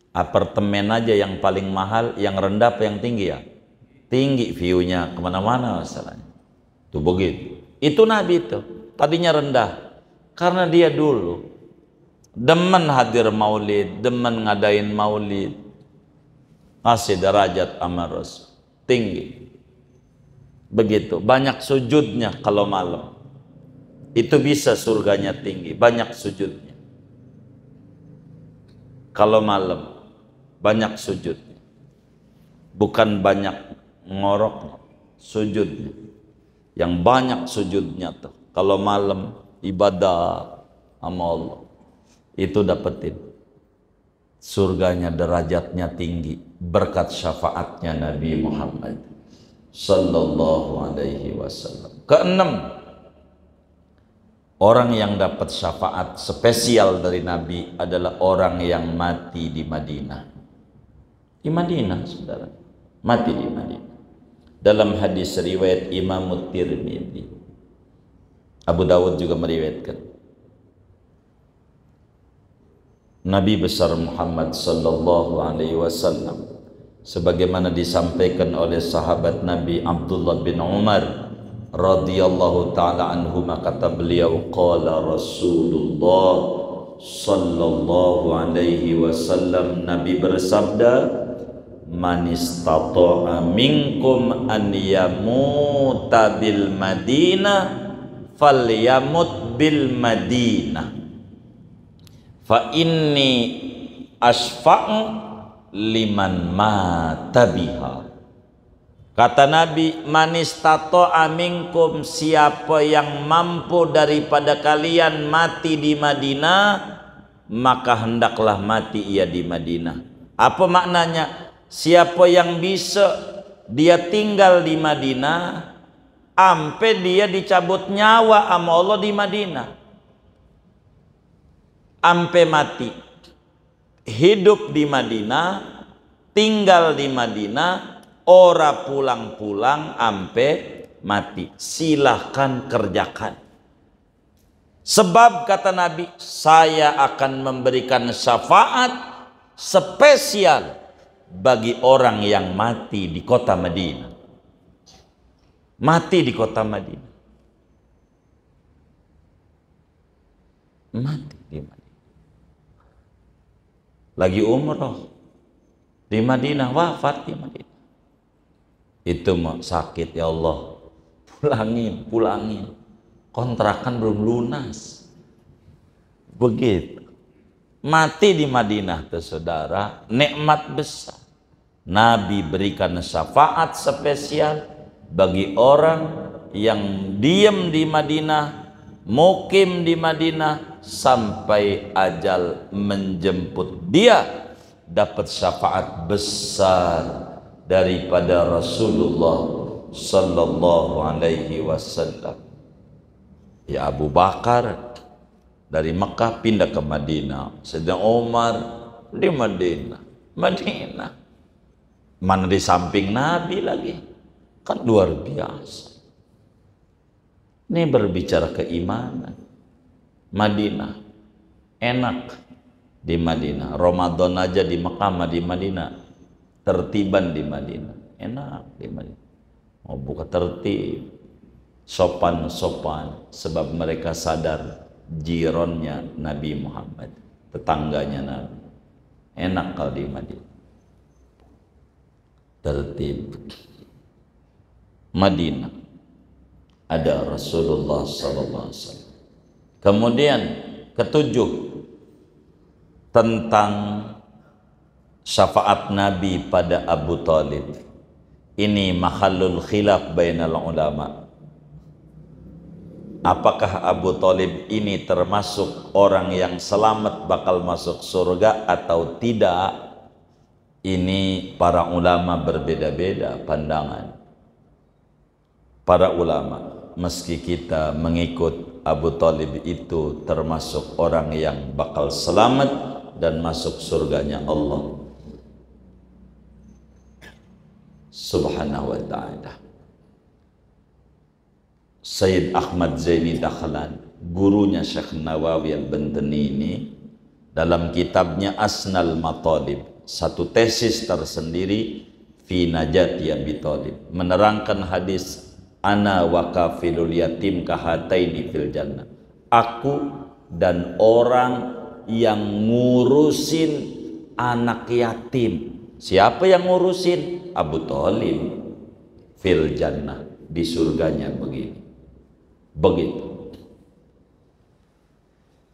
Apartemen aja yang paling mahal, yang rendah apa yang tinggi ya? Tinggi, view-nya kemana-mana masalahnya. Tuh begitu. Itu Nabi itu. Tadinya rendah, karena dia dulu demen hadir maulid, demen ngadain maulid. Kasih derajat sama Rasul tinggi. Begitu. Banyak sujudnya kalau malam. Itu bisa surganya tinggi. Banyak sujudnya. Kalau malam banyak sujudnya. Bukan banyak ngorok, sujudnya. Yang banyak sujudnya tuh. Kalau malam ibadah sama Allah. Itu dapetin. Surganya derajatnya tinggi berkat syafaatnya Nabi Muhammad sallallahu alaihi wasallam. Keenam, orang yang dapat syafaat spesial dari Nabi adalah orang yang mati di Madinah. Di Madinah, saudara. Mati di Madinah. Dalam hadis riwayat Imam Tirmidzi, Abu Dawud juga meriwayatkan. Nabi besar Muhammad sallallahu alaihi wasallam sebagaimana disampaikan oleh sahabat Nabi Abdullah bin Umar radhiyallahu taala anhuma, kata beliau, qala Rasulullah sallallahu alaihi wasallam, Nabi bersabda, man istata'a minkum an yamuta bil Madinah falyamut bil Madinah fa inni asfa'u liman mata biha. Kata Nabi, man istata'a minkum, siapa yang mampu daripada kalian mati di Madinah, maka hendaklah mati ia di Madinah. Apa maknanya? Siapa yang bisa dia tinggal di Madinah sampai dia dicabut nyawa sama Allah di Madinah, sampai mati, hidup di Madinah, tinggal di Madinah, ora pulang-pulang sampai mati, silahkan kerjakan. Sebab kata Nabi, saya akan memberikan syafaat spesial bagi orang yang mati di kota Madinah. Mati di kota Madinah. Mati di Madinah. Lagi umroh di Madinah, wafat di Madinah. Itu mau sakit, ya Allah, pulangin, kontrakan belum lunas, begitu. Mati di Madinah tuh saudara, nikmat besar. Nabi berikan syafaat spesial bagi orang yang diam di Madinah, mukim di Madinah sampai ajal menjemput dia, dapat syafaat besar daripada Rasulullah sallallahu alaihi wasallam. Ya Abu Bakar dari Mekah pindah ke Madinah, Sayyidina Umar di Madinah. Mana di samping Nabi lagi, kan luar biasa. Ini berbicara keimanan. Madinah enak di Madinah. Ramadan aja di Mekah, di Madinah. Tertiban di Madinah, enak di Madinah. Mau buka tertib, sopan-sopan, sebab mereka sadar jironnya Nabi Muhammad, tetangganya Nabi. Enak kalau di Madinah, tertib. Madinah ada Rasulullah sallallahu alaihi wasallam. Kemudian ketujuh, tentang syafaat Nabi pada Abu Talib. Ini mahallul khilaf bainal ulama. Apakah Abu Talib ini termasuk orang yang selamat bakal masuk surga atau tidak? Ini para ulama berbeda-beda pandangan. Para ulama, meski kita mengikut Abu Talib itu termasuk orang yang bakal selamat dan masuk surganya Allah Subhanahu wa ta'ala. Sayyid Ahmad Zaini Dakhlan, gurunya Syekh Nawawi Al-Bantani ini, dalam kitabnya Asnal Matalib, satu tesis tersendiri fi najati Abi Talib, menerangkan hadis ana wa kafilul yatim kahataini fil jannah. Aku dan orang yang ngurusin anak yatim. Siapa yang ngurusin? Abu Talib. Fil jannah, di surganya begini. Begitu.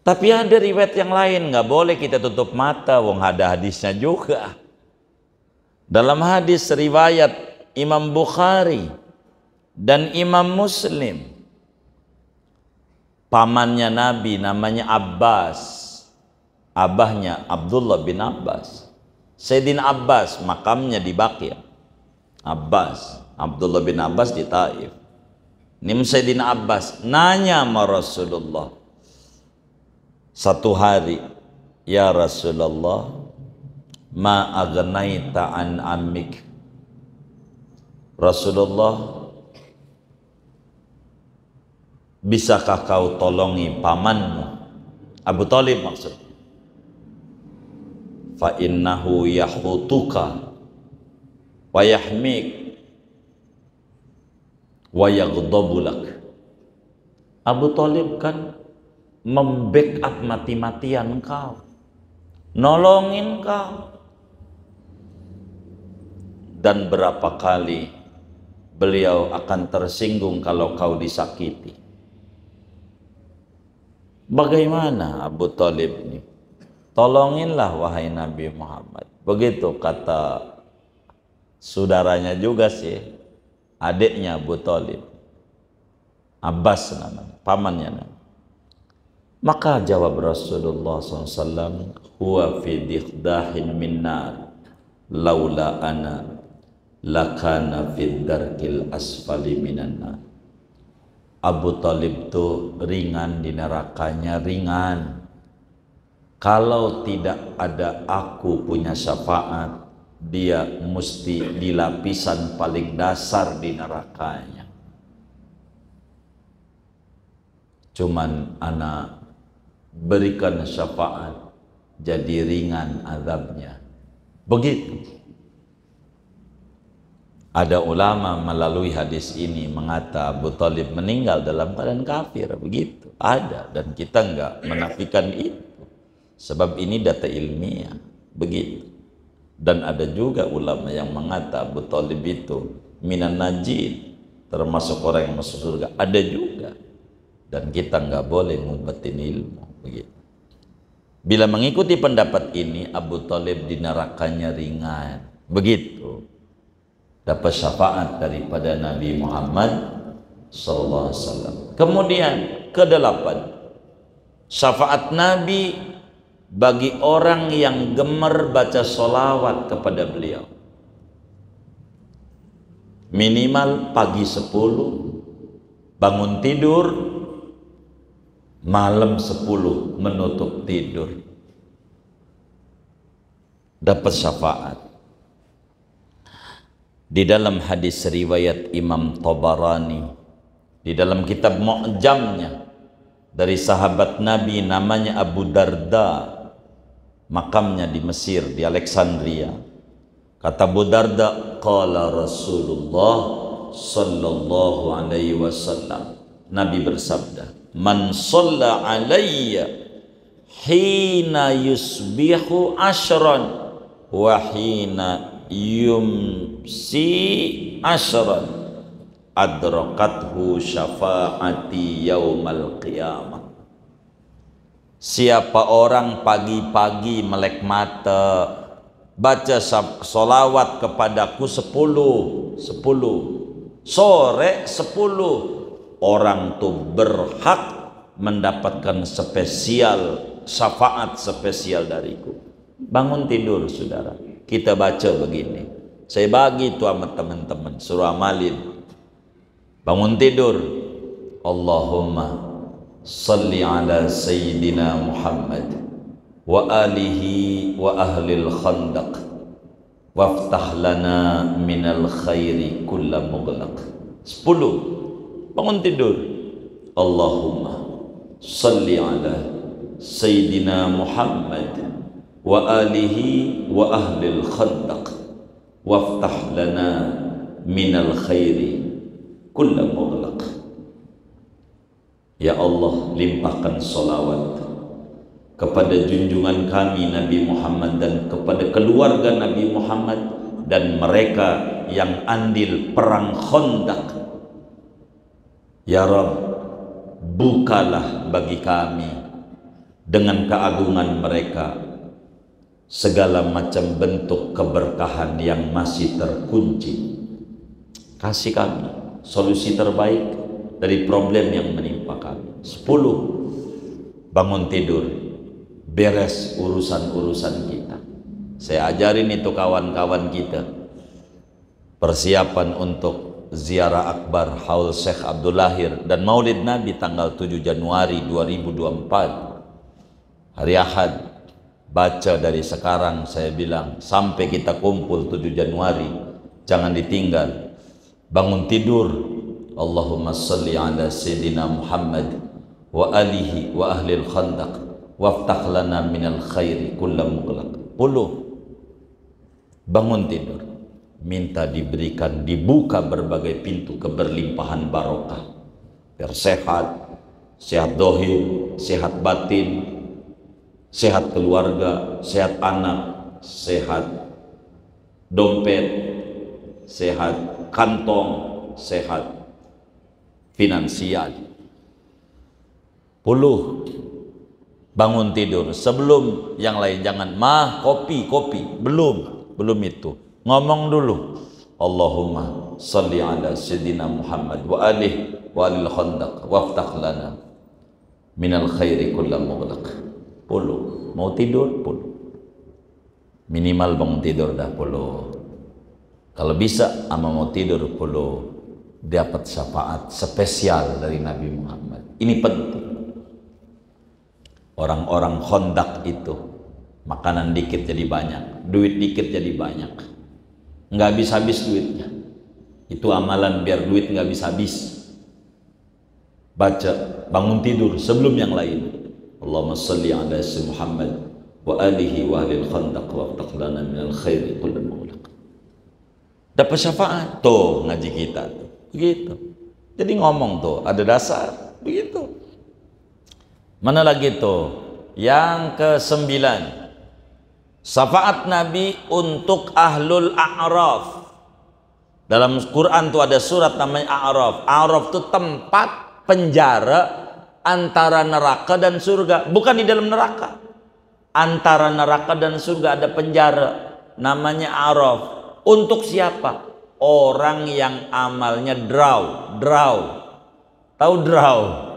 Tapi ada riwayat yang lain, nggak boleh kita tutup mata, wong ada hadisnya juga. Dalam hadis riwayat Imam Bukhari dan Imam Muslim, pamannya Nabi namanya Abbas, abahnya Abdullah bin Abbas. Sayyidina Abbas makamnya di Baqiyah. Abdullah bin Abbas di Taif. Ini Sayyidina Abbas nanya sama Rasulullah satu hari, ya Rasulullah, ma agnaita an ammik. Rasulullah, bisakah kau tolongi pamanmu? Abu Talib maksud. Fa innahu yahutuka, wa yahmik wa yaghdabu lak. Abu Thalib kan membackup mati-matian kau, nolongin kau. Dan berapa kali beliau akan tersinggung kalau kau disakiti. Bagaimana Abu Thalib ini? Tolonginlah wahai Nabi Muhammad. Begitu kata saudaranya juga sih, adiknya Abu Thalib, Abbas namanya, pamannya namanya. Maka jawab Rasulullah SAW, huwa fi dikhdahin min nar laula ana lakana fid darkil asfali minan nar. Abu Thalib tuh ringan di nerakanya, ringan. Kalau tidak ada aku punya syafaat, dia mesti di lapisan paling dasar di nerakanya. Cuman anak berikan syafaat, jadi ringan azabnya. Begitu. Ada ulama melalui hadis ini mengata Abu Thalib meninggal dalam keadaan kafir. Begitu. Ada, dan kita enggak menafikan itu. Sebab ini data ilmiah. Begitu. Dan ada juga ulama yang mengata Abu Thalib itu minan najin, termasuk orang yang masuk surga. Ada juga. Dan kita enggak boleh ngumpetin ilmu. Begitu. Bila mengikuti pendapat ini, Abu Thalib di nerakanya ringan. Begitu. Dapat syafaat daripada Nabi Muhammad SAW. Kemudian kedelapan, syafaat Nabi bagi orang yang gemar baca sholawat kepada beliau. Minimal pagi 10 bangun tidur, malam 10 menutup tidur, dapat syafaat. Di dalam hadis riwayat Imam Tabarani, di dalam kitab Mu'jamnya, dari sahabat Nabi namanya Abu Darda, makamnya di Mesir, di Alexandria. Kata Abu Darda, qala Rasulullah sallallahu alaihi wasallam, Nabi bersabda, man shalla alayya hina yusbihu ashran wa hina yumsi ashran adrakathu syafaati yaumal qiyamah. Siapa orang pagi-pagi melek mata baca sholawat kepadaku 10, sore 10, orang tuh berhak mendapatkan spesial syafaat spesial dariku. Bangun tidur saudara, kita baca begini. Saya bagi itu sama teman-teman, suruh amalin. Bangun tidur, Allahumma salli ala Sayyidina Muhammad wa alihi wa ahlil khandaq waftah lana minal khairi kulla mughlaq. 10. Bangun tidur, Allahumma salli ala Sayyidina Muhammad wa alihi wa ahlil khandaq waftah lana minal khairi kulla mughlaq. Ya Allah, limpahkan salawat kepada junjungan kami Nabi Muhammad dan kepada keluarga Nabi Muhammad dan mereka yang andil perang Khandaq. Ya Rabb, bukalah bagi kami dengan keagungan mereka segala macam bentuk keberkahan yang masih terkunci. Kasih kami solusi terbaik dari problem yang menimpa kami. 10. Bangun tidur, beres urusan-urusan kita. Saya ajarin itu kawan-kawan kita, persiapan untuk ziarah akbar haul Syekh Abdul Lahir dan Maulid Nabi tanggal 7 Januari 2024 hari Ahad. Baca dari sekarang, saya bilang, sampai kita kumpul 7 Januari, jangan ditinggal. Bangun tidur, Allahumma salli ala Sayyidina Muhammad wa alihi wa ahlil khandaq waftah lana minal khairi kulla mughlaq. 10. Bangun tidur, minta diberikan, dibuka berbagai pintu keberlimpahan barokah, biar sehat, sehat dohir, sehat batin, sehat keluarga, sehat anak, sehat dompet, sehat kantong, sehat finansial. 10, bangun tidur sebelum yang lain, jangan kopi, belum itu. Ngomong dulu, Allahumma salli ala sayyidina Muhammad wa alihi wa alil khandaq waftah lana minal khairi kulla mughlaq. 10, mau tidur 10, minimal bangun tidur dah 10. Kalau bisa ama mau tidur 10, dapat syafaat spesial dari Nabi Muhammad. Ini penting. Orang-orang khandaq itu makanan dikit jadi banyak, duit dikit jadi banyak, nggak habis-habis duitnya. Itu amalan biar duit nggak habis-habis. Baca bangun tidur sebelum yang lain, Allahumma salli ala sayyidina Muhammad wa alihi wa alil khandaq wa taqlana minal khairi kullu mughlaq. Dapat syafaat tuh ngaji kita tuh. Begitu. Jadi ngomong tuh ada dasar begitu. Mana lagi tuh? Yang ke-9, syafaat Nabi untuk ahlul a'raf. Dalam Quran tuh ada surat namanya A'raf. A'raf tuh tempat penjara antara neraka dan surga. Bukan di dalam neraka, antara neraka dan surga ada penjara namanya A'raf. Untuk siapa? Orang yang amalnya draw. Tahu draw?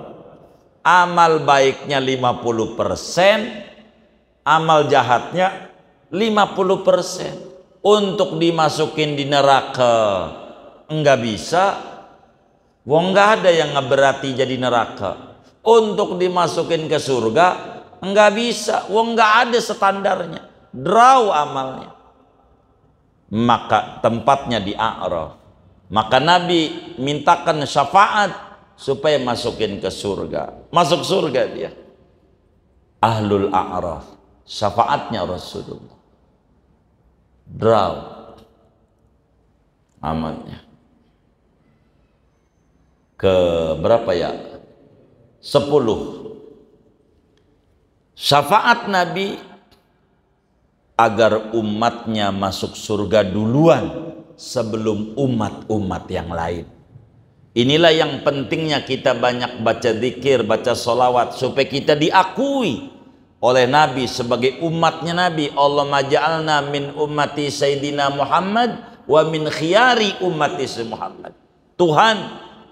Amal baiknya 50%, amal jahatnya 50%. Untuk dimasukin di neraka enggak bisa, wong enggak ada yang ngeberati jadi neraka. Untuk dimasukin ke surga enggak bisa, wong enggak ada standarnya, draw amalnya. Maka tempatnya di A'raf. Maka Nabi mintakan syafaat supaya masukin ke surga. Masuk surga dia. Ahlul A'raf, syafaatnya Rasulullah. Draw amalnya. Ke berapa ya? 10. Syafaat Nabi agar umatnya masuk surga duluan sebelum umat-umat yang lain. Inilah yang pentingnya kita banyak baca zikir, baca sholawat, supaya kita diakui oleh Nabi sebagai umatnya Nabi. Allahumma ja'alna min ummati Sayyidina Muhammad wa min khiyari ummati Muhammad. Tuhan,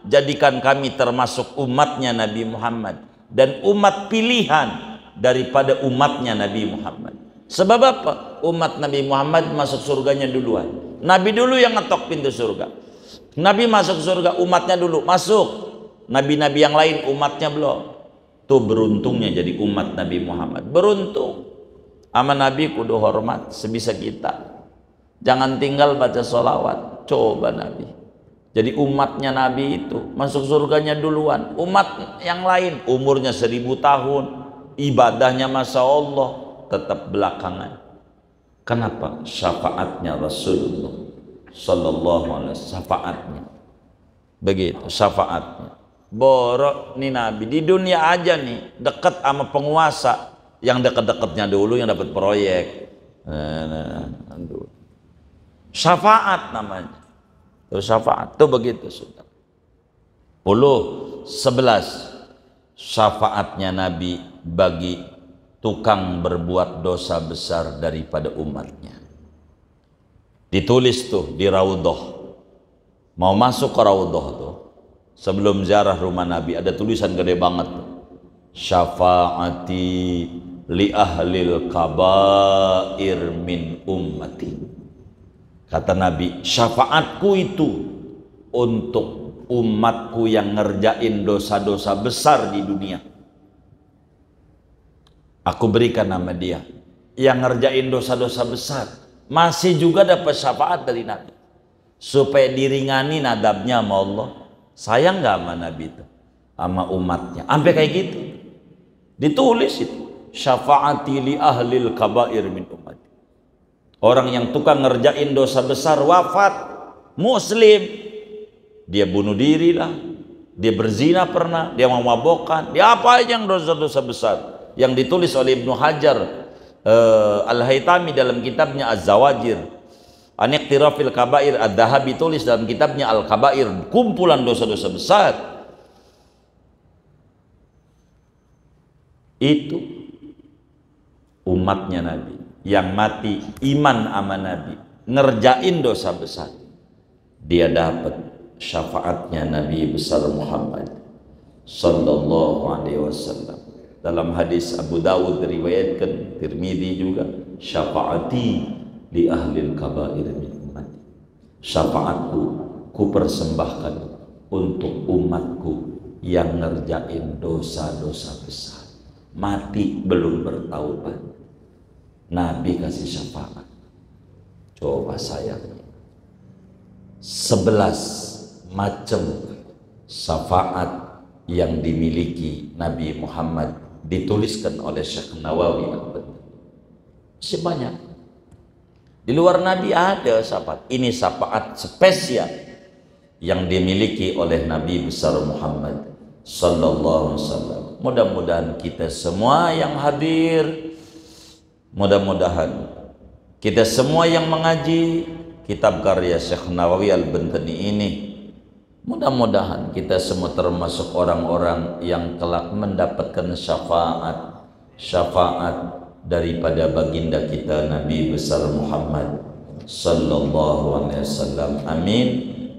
jadikan kami termasuk umatnya Nabi Muhammad dan umat pilihan daripada umatnya Nabi Muhammad. Sebab apa? Umat Nabi Muhammad masuk surganya duluan. Nabi dulu yang ngetok pintu surga. Nabi masuk surga, umatnya dulu masuk. Nabi-nabi yang lain umatnya belum. Tuh beruntungnya jadi umat Nabi Muhammad. Beruntung. Ama Nabi kudu hormat sebisa kita. Jangan tinggal baca sholawat. Coba Nabi. Jadi umatnya Nabi itu masuk surganya duluan. Umat yang lain umurnya 1000 tahun, ibadahnya Masya Allah, tetap belakangan. Kenapa? Syafaatnya Rasulullah Sallallahu Alaihi Wasallam. Syafaatnya begitu, syafaatnya. Borok nih Nabi di dunia aja nih dekat sama penguasa, yang dekat-dekatnya dulu yang dapat proyek. Syafaat namanya. Terus syafaat tuh begitu sudah. 11 syafaatnya Nabi bagi tukang berbuat dosa besar daripada umatnya. Ditulis tuh di Raudhah. Mau masuk ke Raudhah tuh, sebelum ziarah rumah Nabi ada tulisan gede banget tuh. Syafaati li ahlil kabair min ummati. Kata Nabi, syafaatku itu untuk umatku yang ngerjain dosa-dosa besar di dunia. Aku berikan nama dia yang ngerjain dosa-dosa besar, masih juga dapat syafaat dari Nabi supaya diringani nadabnya sama Allah. Sayang nggak sama Nabi itu, sama umatnya, sampai kayak gitu ditulis itu, syafaati li ahlil kabair min ummati. Orang yang tukang ngerjain dosa besar wafat, muslim, dia bunuh diri lah, dia berzina pernah, dia memabokkan, dia apa aja yang dosa-dosa besar yang ditulis oleh Ibnu Hajar Al-Haytami dalam kitabnya Az-Zawajir an Iqtirafil Kabair. Ad-Dahabi tulis dalam kitabnya Al-Kabair, kumpulan dosa-dosa besar. Itu umatnya Nabi yang mati iman sama Nabi, ngerjain dosa besar, dia dapat syafaatnya Nabi besar Muhammad sallallahu alaihi wasallam. Dalam hadis Abu Dawud diriwayatkan, Tirmidzi juga, syafaati li ahlil kabair min ummati, syafaatku ku persembahkan untuk umatku yang ngerjain dosa-dosa besar, mati belum bertaubat, Nabi kasih syafaat. Coba sayangnya 11 macam syafaat yang dimiliki Nabi Muhammad dituliskan oleh Syekh Nawawi Al-Bantani. Masih banyak. Di luar Nabi ada syafaat. Ini syafaat spesial yang dimiliki oleh Nabi besar Muhammad sallallahu alaihi wasallam. Mudah-mudahan kita semua yang hadir, mudah-mudahan kita semua yang mengaji kitab karya Syekh Nawawi Al-Bantani ini, mudah-mudahan kita semua termasuk orang-orang yang kelak mendapatkan syafaat daripada baginda kita Nabi besar Muhammad sallallahu alaihi wasallam. Amin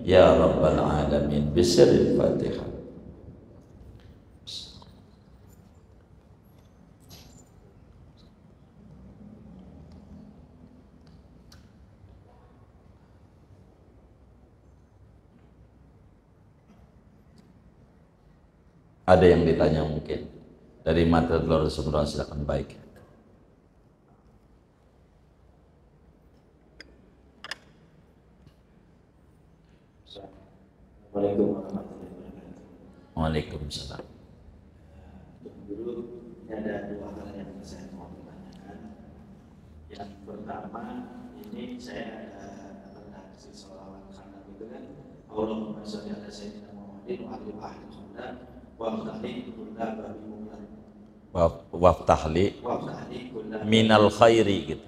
ya rabbal alamin. Bisiril Fatihah. Ada yang ditanya mungkin dari materi luar sumber, silakan. Baik. Assalamualaikum warahmatullahi wabarakatuh. Waalaikumsalam. Dulu ada dua hal yang saya mau tanyakan. Yang pertama, ini saya ada redaksi sholawat karena itu kan Allahumma sholli ala sayyidina Muhammadin wa ali ahli Muhammad wa aftahli kulla babi mu'min Waftahli minal khairi gitu.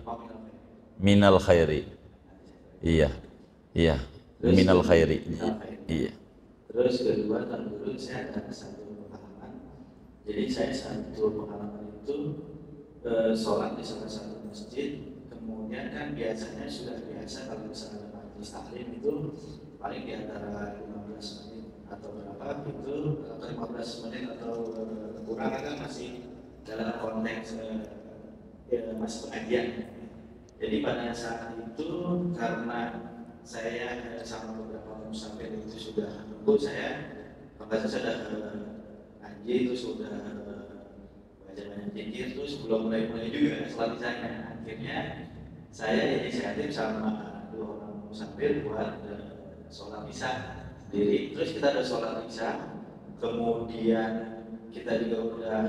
Minal khairi. Iya. Iya. Minal khairi. Iya. Terus kedua, tahun dulu saya ada satu pengalaman. Jadi saya satu pengalaman itu sholat di salah satu masjid. Kemudian kan biasanya sudah biasa kalau misalnya majelis taklim itu paling di antara 15 menit atau berapa gitu, atau 15 menit atau kurang, kan masih dalam konteks masih pengajian. Jadi pada saat itu karena saya sama beberapa musafir itu sudah nunggu, saya maka saya sudah ngaji itu sudah baca banyak zikir, terus belum mulai juga sholat isya. Akhirnya saya inisiatif sama dua orang musafir buat sholat isya sendiri. Terus kita ada sholat isya, kemudian kita juga udah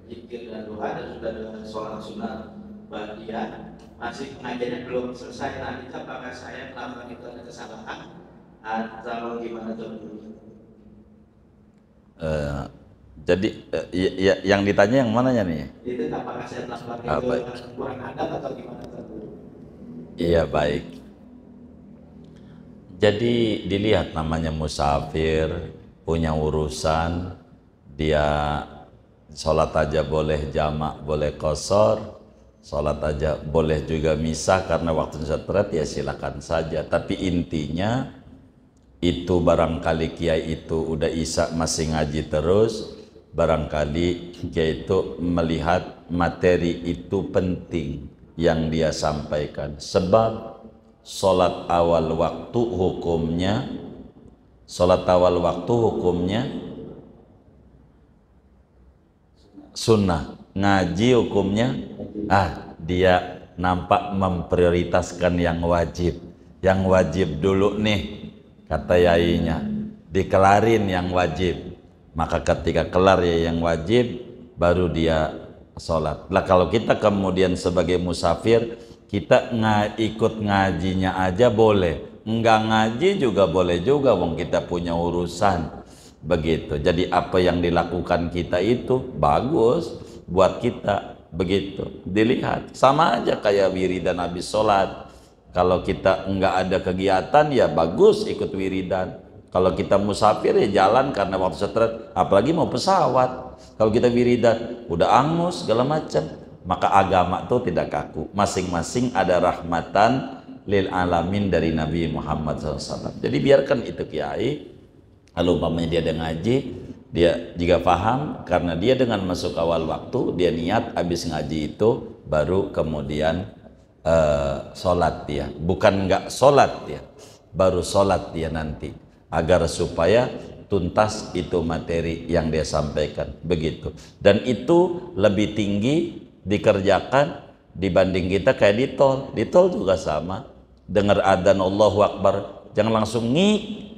zikir dan doa, dan sudah ada sholat sunat ba'diyah. Masih pengajiannya belum selesai. Nah, itu apakah saya melakukan itu ada kesalahan atau gimana tuh? Jadi yang ditanya yang mananya nih? Itu apakah saya melakukan itu kurang adab atau gimana tuh? Iya, baik. Jadi dilihat namanya musafir, punya urusan, dia sholat aja boleh jamak, boleh qashar. Sholat aja boleh juga misah karena waktunya syarat, ya silakan saja. Tapi intinya itu barangkali kiai itu udah isya masih ngaji terus, barangkali kiai itu melihat materi itu penting yang dia sampaikan. Sebab sholat awal waktu hukumnya, sunnah, ngaji hukumnya dia nampak memprioritaskan yang wajib dulu nih, kata yainya, dikelarin yang wajib, maka ketika kelar ya yang wajib baru dia sholat. Lah kalau kita kemudian sebagai musafir Kita ikut ngajinya aja boleh, enggak ngaji juga boleh juga, wong kita punya urusan. Begitu. Jadi apa yang dilakukan kita itu bagus buat kita. Begitu. Dilihat. Sama aja kayak wiridan habis sholat. Kalau kita enggak ada kegiatan ya bagus ikut wiridan. Kalau kita musafir ya jalan karena waktu stres. Apalagi mau pesawat. Kalau kita wiridan udah angus segala macam. Maka agama itu tidak kaku. Masing-masing ada rahmatan lil alamin dari Nabi Muhammad SAW. Jadi biarkan itu kiai. Kalau umpamanya dia ada ngaji, dia jika paham, karena dia dengan masuk awal waktu, dia niat habis ngaji itu, baru kemudian sholat dia. Bukan nggak sholat dia, baru sholat dia nanti. Agar supaya tuntas itu materi yang dia sampaikan. Begitu. Dan itu lebih tinggi dikerjakan dibanding kita kayak di tol. Di tol juga sama. Dengar adzan Allahu Akbar, jangan langsung ngik.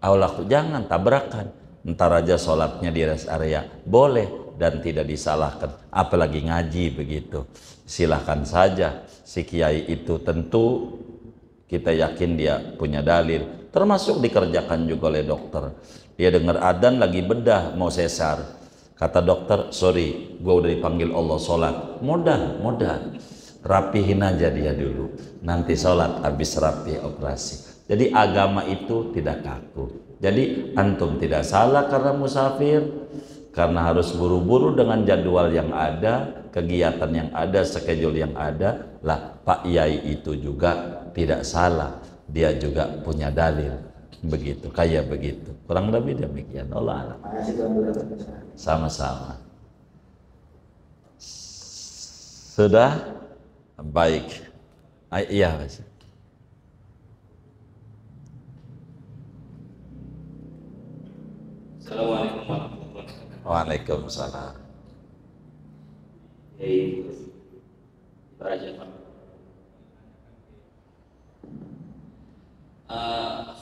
Allah, jangan tabrakan. Ntar aja sholatnya di rest area. Boleh dan tidak disalahkan. Apalagi ngaji begitu. Silahkan saja. Si kiai itu tentu kita yakin dia punya dalil. Termasuk dikerjakan juga oleh dokter. Dia dengar adzan lagi bedah mau sesar. Kata dokter, sorry, gue udah dipanggil Allah sholat. Mudah. Rapihin aja dia dulu. Nanti sholat habis rapi operasi. Jadi agama itu tidak kaku. Jadi antum tidak salah karena musafir, karena harus buru-buru dengan jadwal yang ada, kegiatan yang ada, schedule yang ada. Lah Pak Yai itu juga tidak salah, dia juga punya dalil. Begitu, kayak begitu. Kurang lebih demikian. Allah alam. Sama-sama. Sudah baik. Iya, Mas. Assalamualaikum warahmatullahi wabarakatuh. Waalaikumsalam.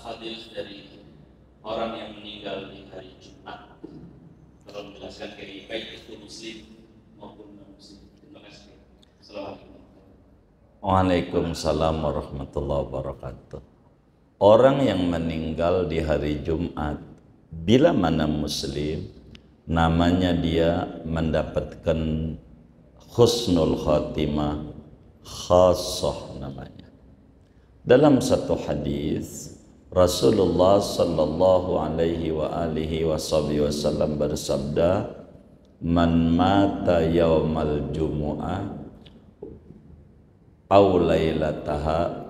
Hadis dari orang yang meninggal di hari Jumat. Tolong menjelaskan kiri baik itu muslim maupun non muslim. Terima kasih. Assalamualaikum. Waalaikumsalam warahmatullahi wabarakatuh. Orang yang meninggal di hari Jumat, bila mana muslim, namanya dia mendapatkan husnul khatimah khassah namanya. Dalam satu hadis Rasulullah sallallahu alaihi wa alihi wasallam bersabda, man mata yaumal jumu'ah aw lailataha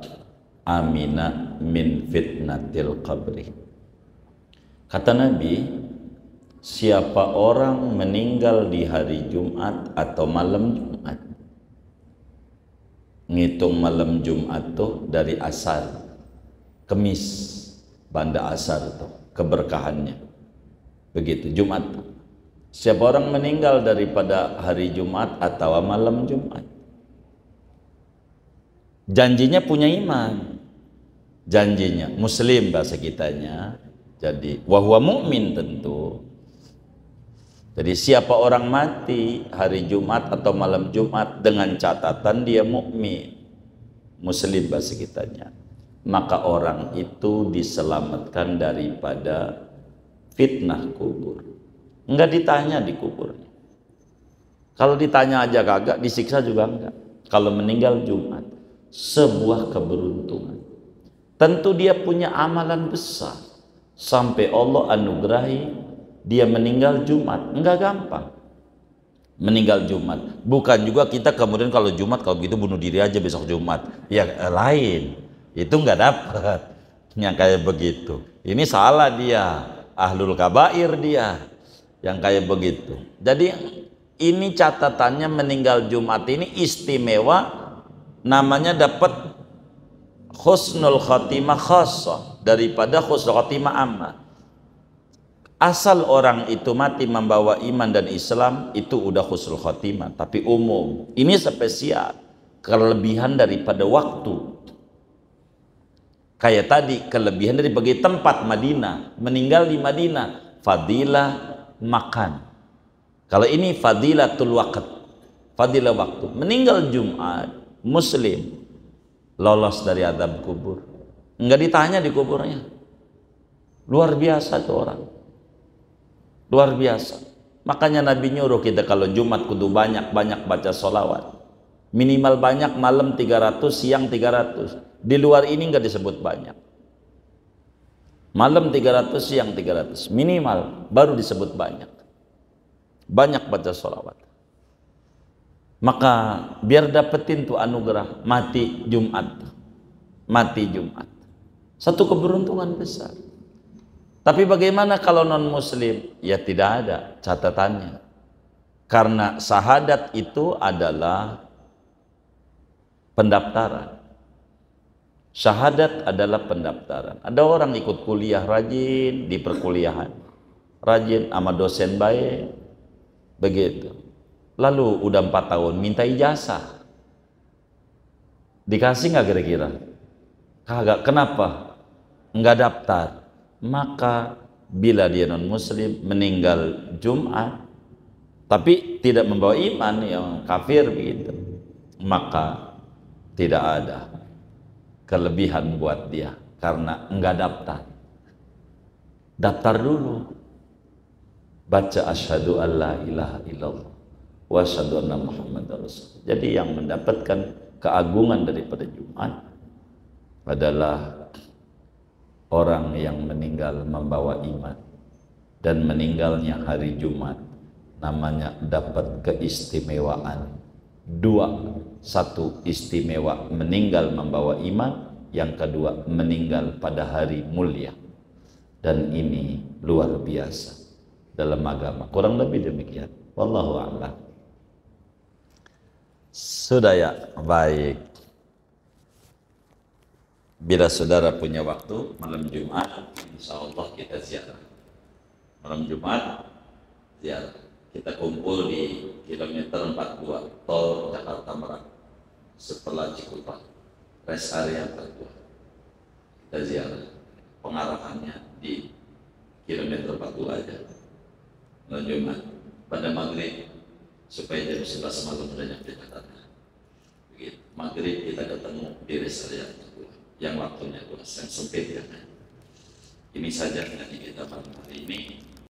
amina min fitnatil qabri. Kata Nabi, siapa orang meninggal di hari Jumat atau malam Jumat, ngitung malam Jumat tuh dari asar, Kemis, banda asar tuh keberkahannya. Begitu Jumat. Siapa orang meninggal daripada hari Jumat atau malam Jumat, janjinya punya iman, janjinya muslim bahasa kitanya. Jadi wahwa mukmin tentu. Jadi siapa orang mati hari Jumat atau malam Jumat dengan catatan dia mukmin, muslim bahasa kitanya, maka orang itu diselamatkan daripada fitnah kubur. Enggak ditanya di kuburnya. Kalau ditanya aja kagak, disiksa juga enggak. Kalau meninggal Jumat, sebuah keberuntungan. Tentu dia punya amalan besar. Sampai Allah anugerahi dia meninggal Jumat. Enggak gampang meninggal Jumat. Bukan juga kita kemudian kalau Jumat, kalau begitu bunuh diri aja besok Jumat. Ya lain, itu enggak dapat yang kayak begitu. Ini salah dia, ahlul kabair dia yang kayak begitu. Jadi ini catatannya meninggal Jumat ini istimewa, namanya dapat husnul khatimah khassah daripada husnul khatimah ammah. Asal orang itu mati membawa iman dan Islam itu udah husnul khatimah, tapi umum. Ini spesial, kelebihan daripada waktu. Kayak tadi kelebihan dari bagi tempat Madinah, meninggal di Madinah, fadilah makan. Kalau ini fadilatul waqt, fadilah waktu. Meninggal Jumat muslim lolos dari azab kubur. Enggak ditanya di kuburnya. Luar biasa tuh orang. Luar biasa. Makanya Nabi nyuruh kita kalau Jumat kudu banyak-banyak baca sholawat. Minimal banyak, malam 300, siang 300. Di luar ini enggak disebut banyak. Malam 300, siang 300. Minimal, baru disebut banyak. Banyak baca sholawat. Maka biar dapetin tuh anugerah mati Jumat. Mati Jumat. Satu keberuntungan besar. Tapi bagaimana kalau non muslim? Ya tidak ada catatannya. Karena syahadat itu adalah pendaftaran. Syahadat adalah pendaftaran. Ada orang ikut kuliah rajin di perkuliahan. Rajin sama dosen baik. Begitu. Lalu udah 4 tahun minta ijazah. Dikasih nggak kira-kira? Kagak. Kenapa? Nggak daftar. Maka bila dia non muslim meninggal Jumat tapi tidak membawa iman, yang kafir begitu, maka tidak ada kelebihan buat dia karena enggak daftar. Daftar dulu, baca asyhadu alla ilaha illallah wa asyhadu anna muhammadar rasul. Jadi yang mendapatkan keagungan daripada Jumat adalah orang yang meninggal membawa iman, dan meninggalnya hari Jumat namanya dapat keistimewaan dua. Satu, istimewa meninggal membawa iman. Yang kedua, meninggal pada hari mulia. Dan ini luar biasa dalam agama. Kurang lebih demikian. Wallahu a'lam. Sudah ya, baik. Bila saudara punya waktu malam Jumat, insya Allah kita ziarah. Malam Jumat ziarah. Kita kumpul di kilometer 42 tol Jakarta Merak setelah Cikupa, rest area 42. Kita ziarah. Pengarahannya di kilometer 42 aja. Malam Jumat pada maghrib supaya jam 11 malam sudah nyampe Jakarta. Begitu. Maghrib kita ketemu di rest area 42. Yang waktunya luas, yang sempit ya. Ini saja yang kita malam hari ini.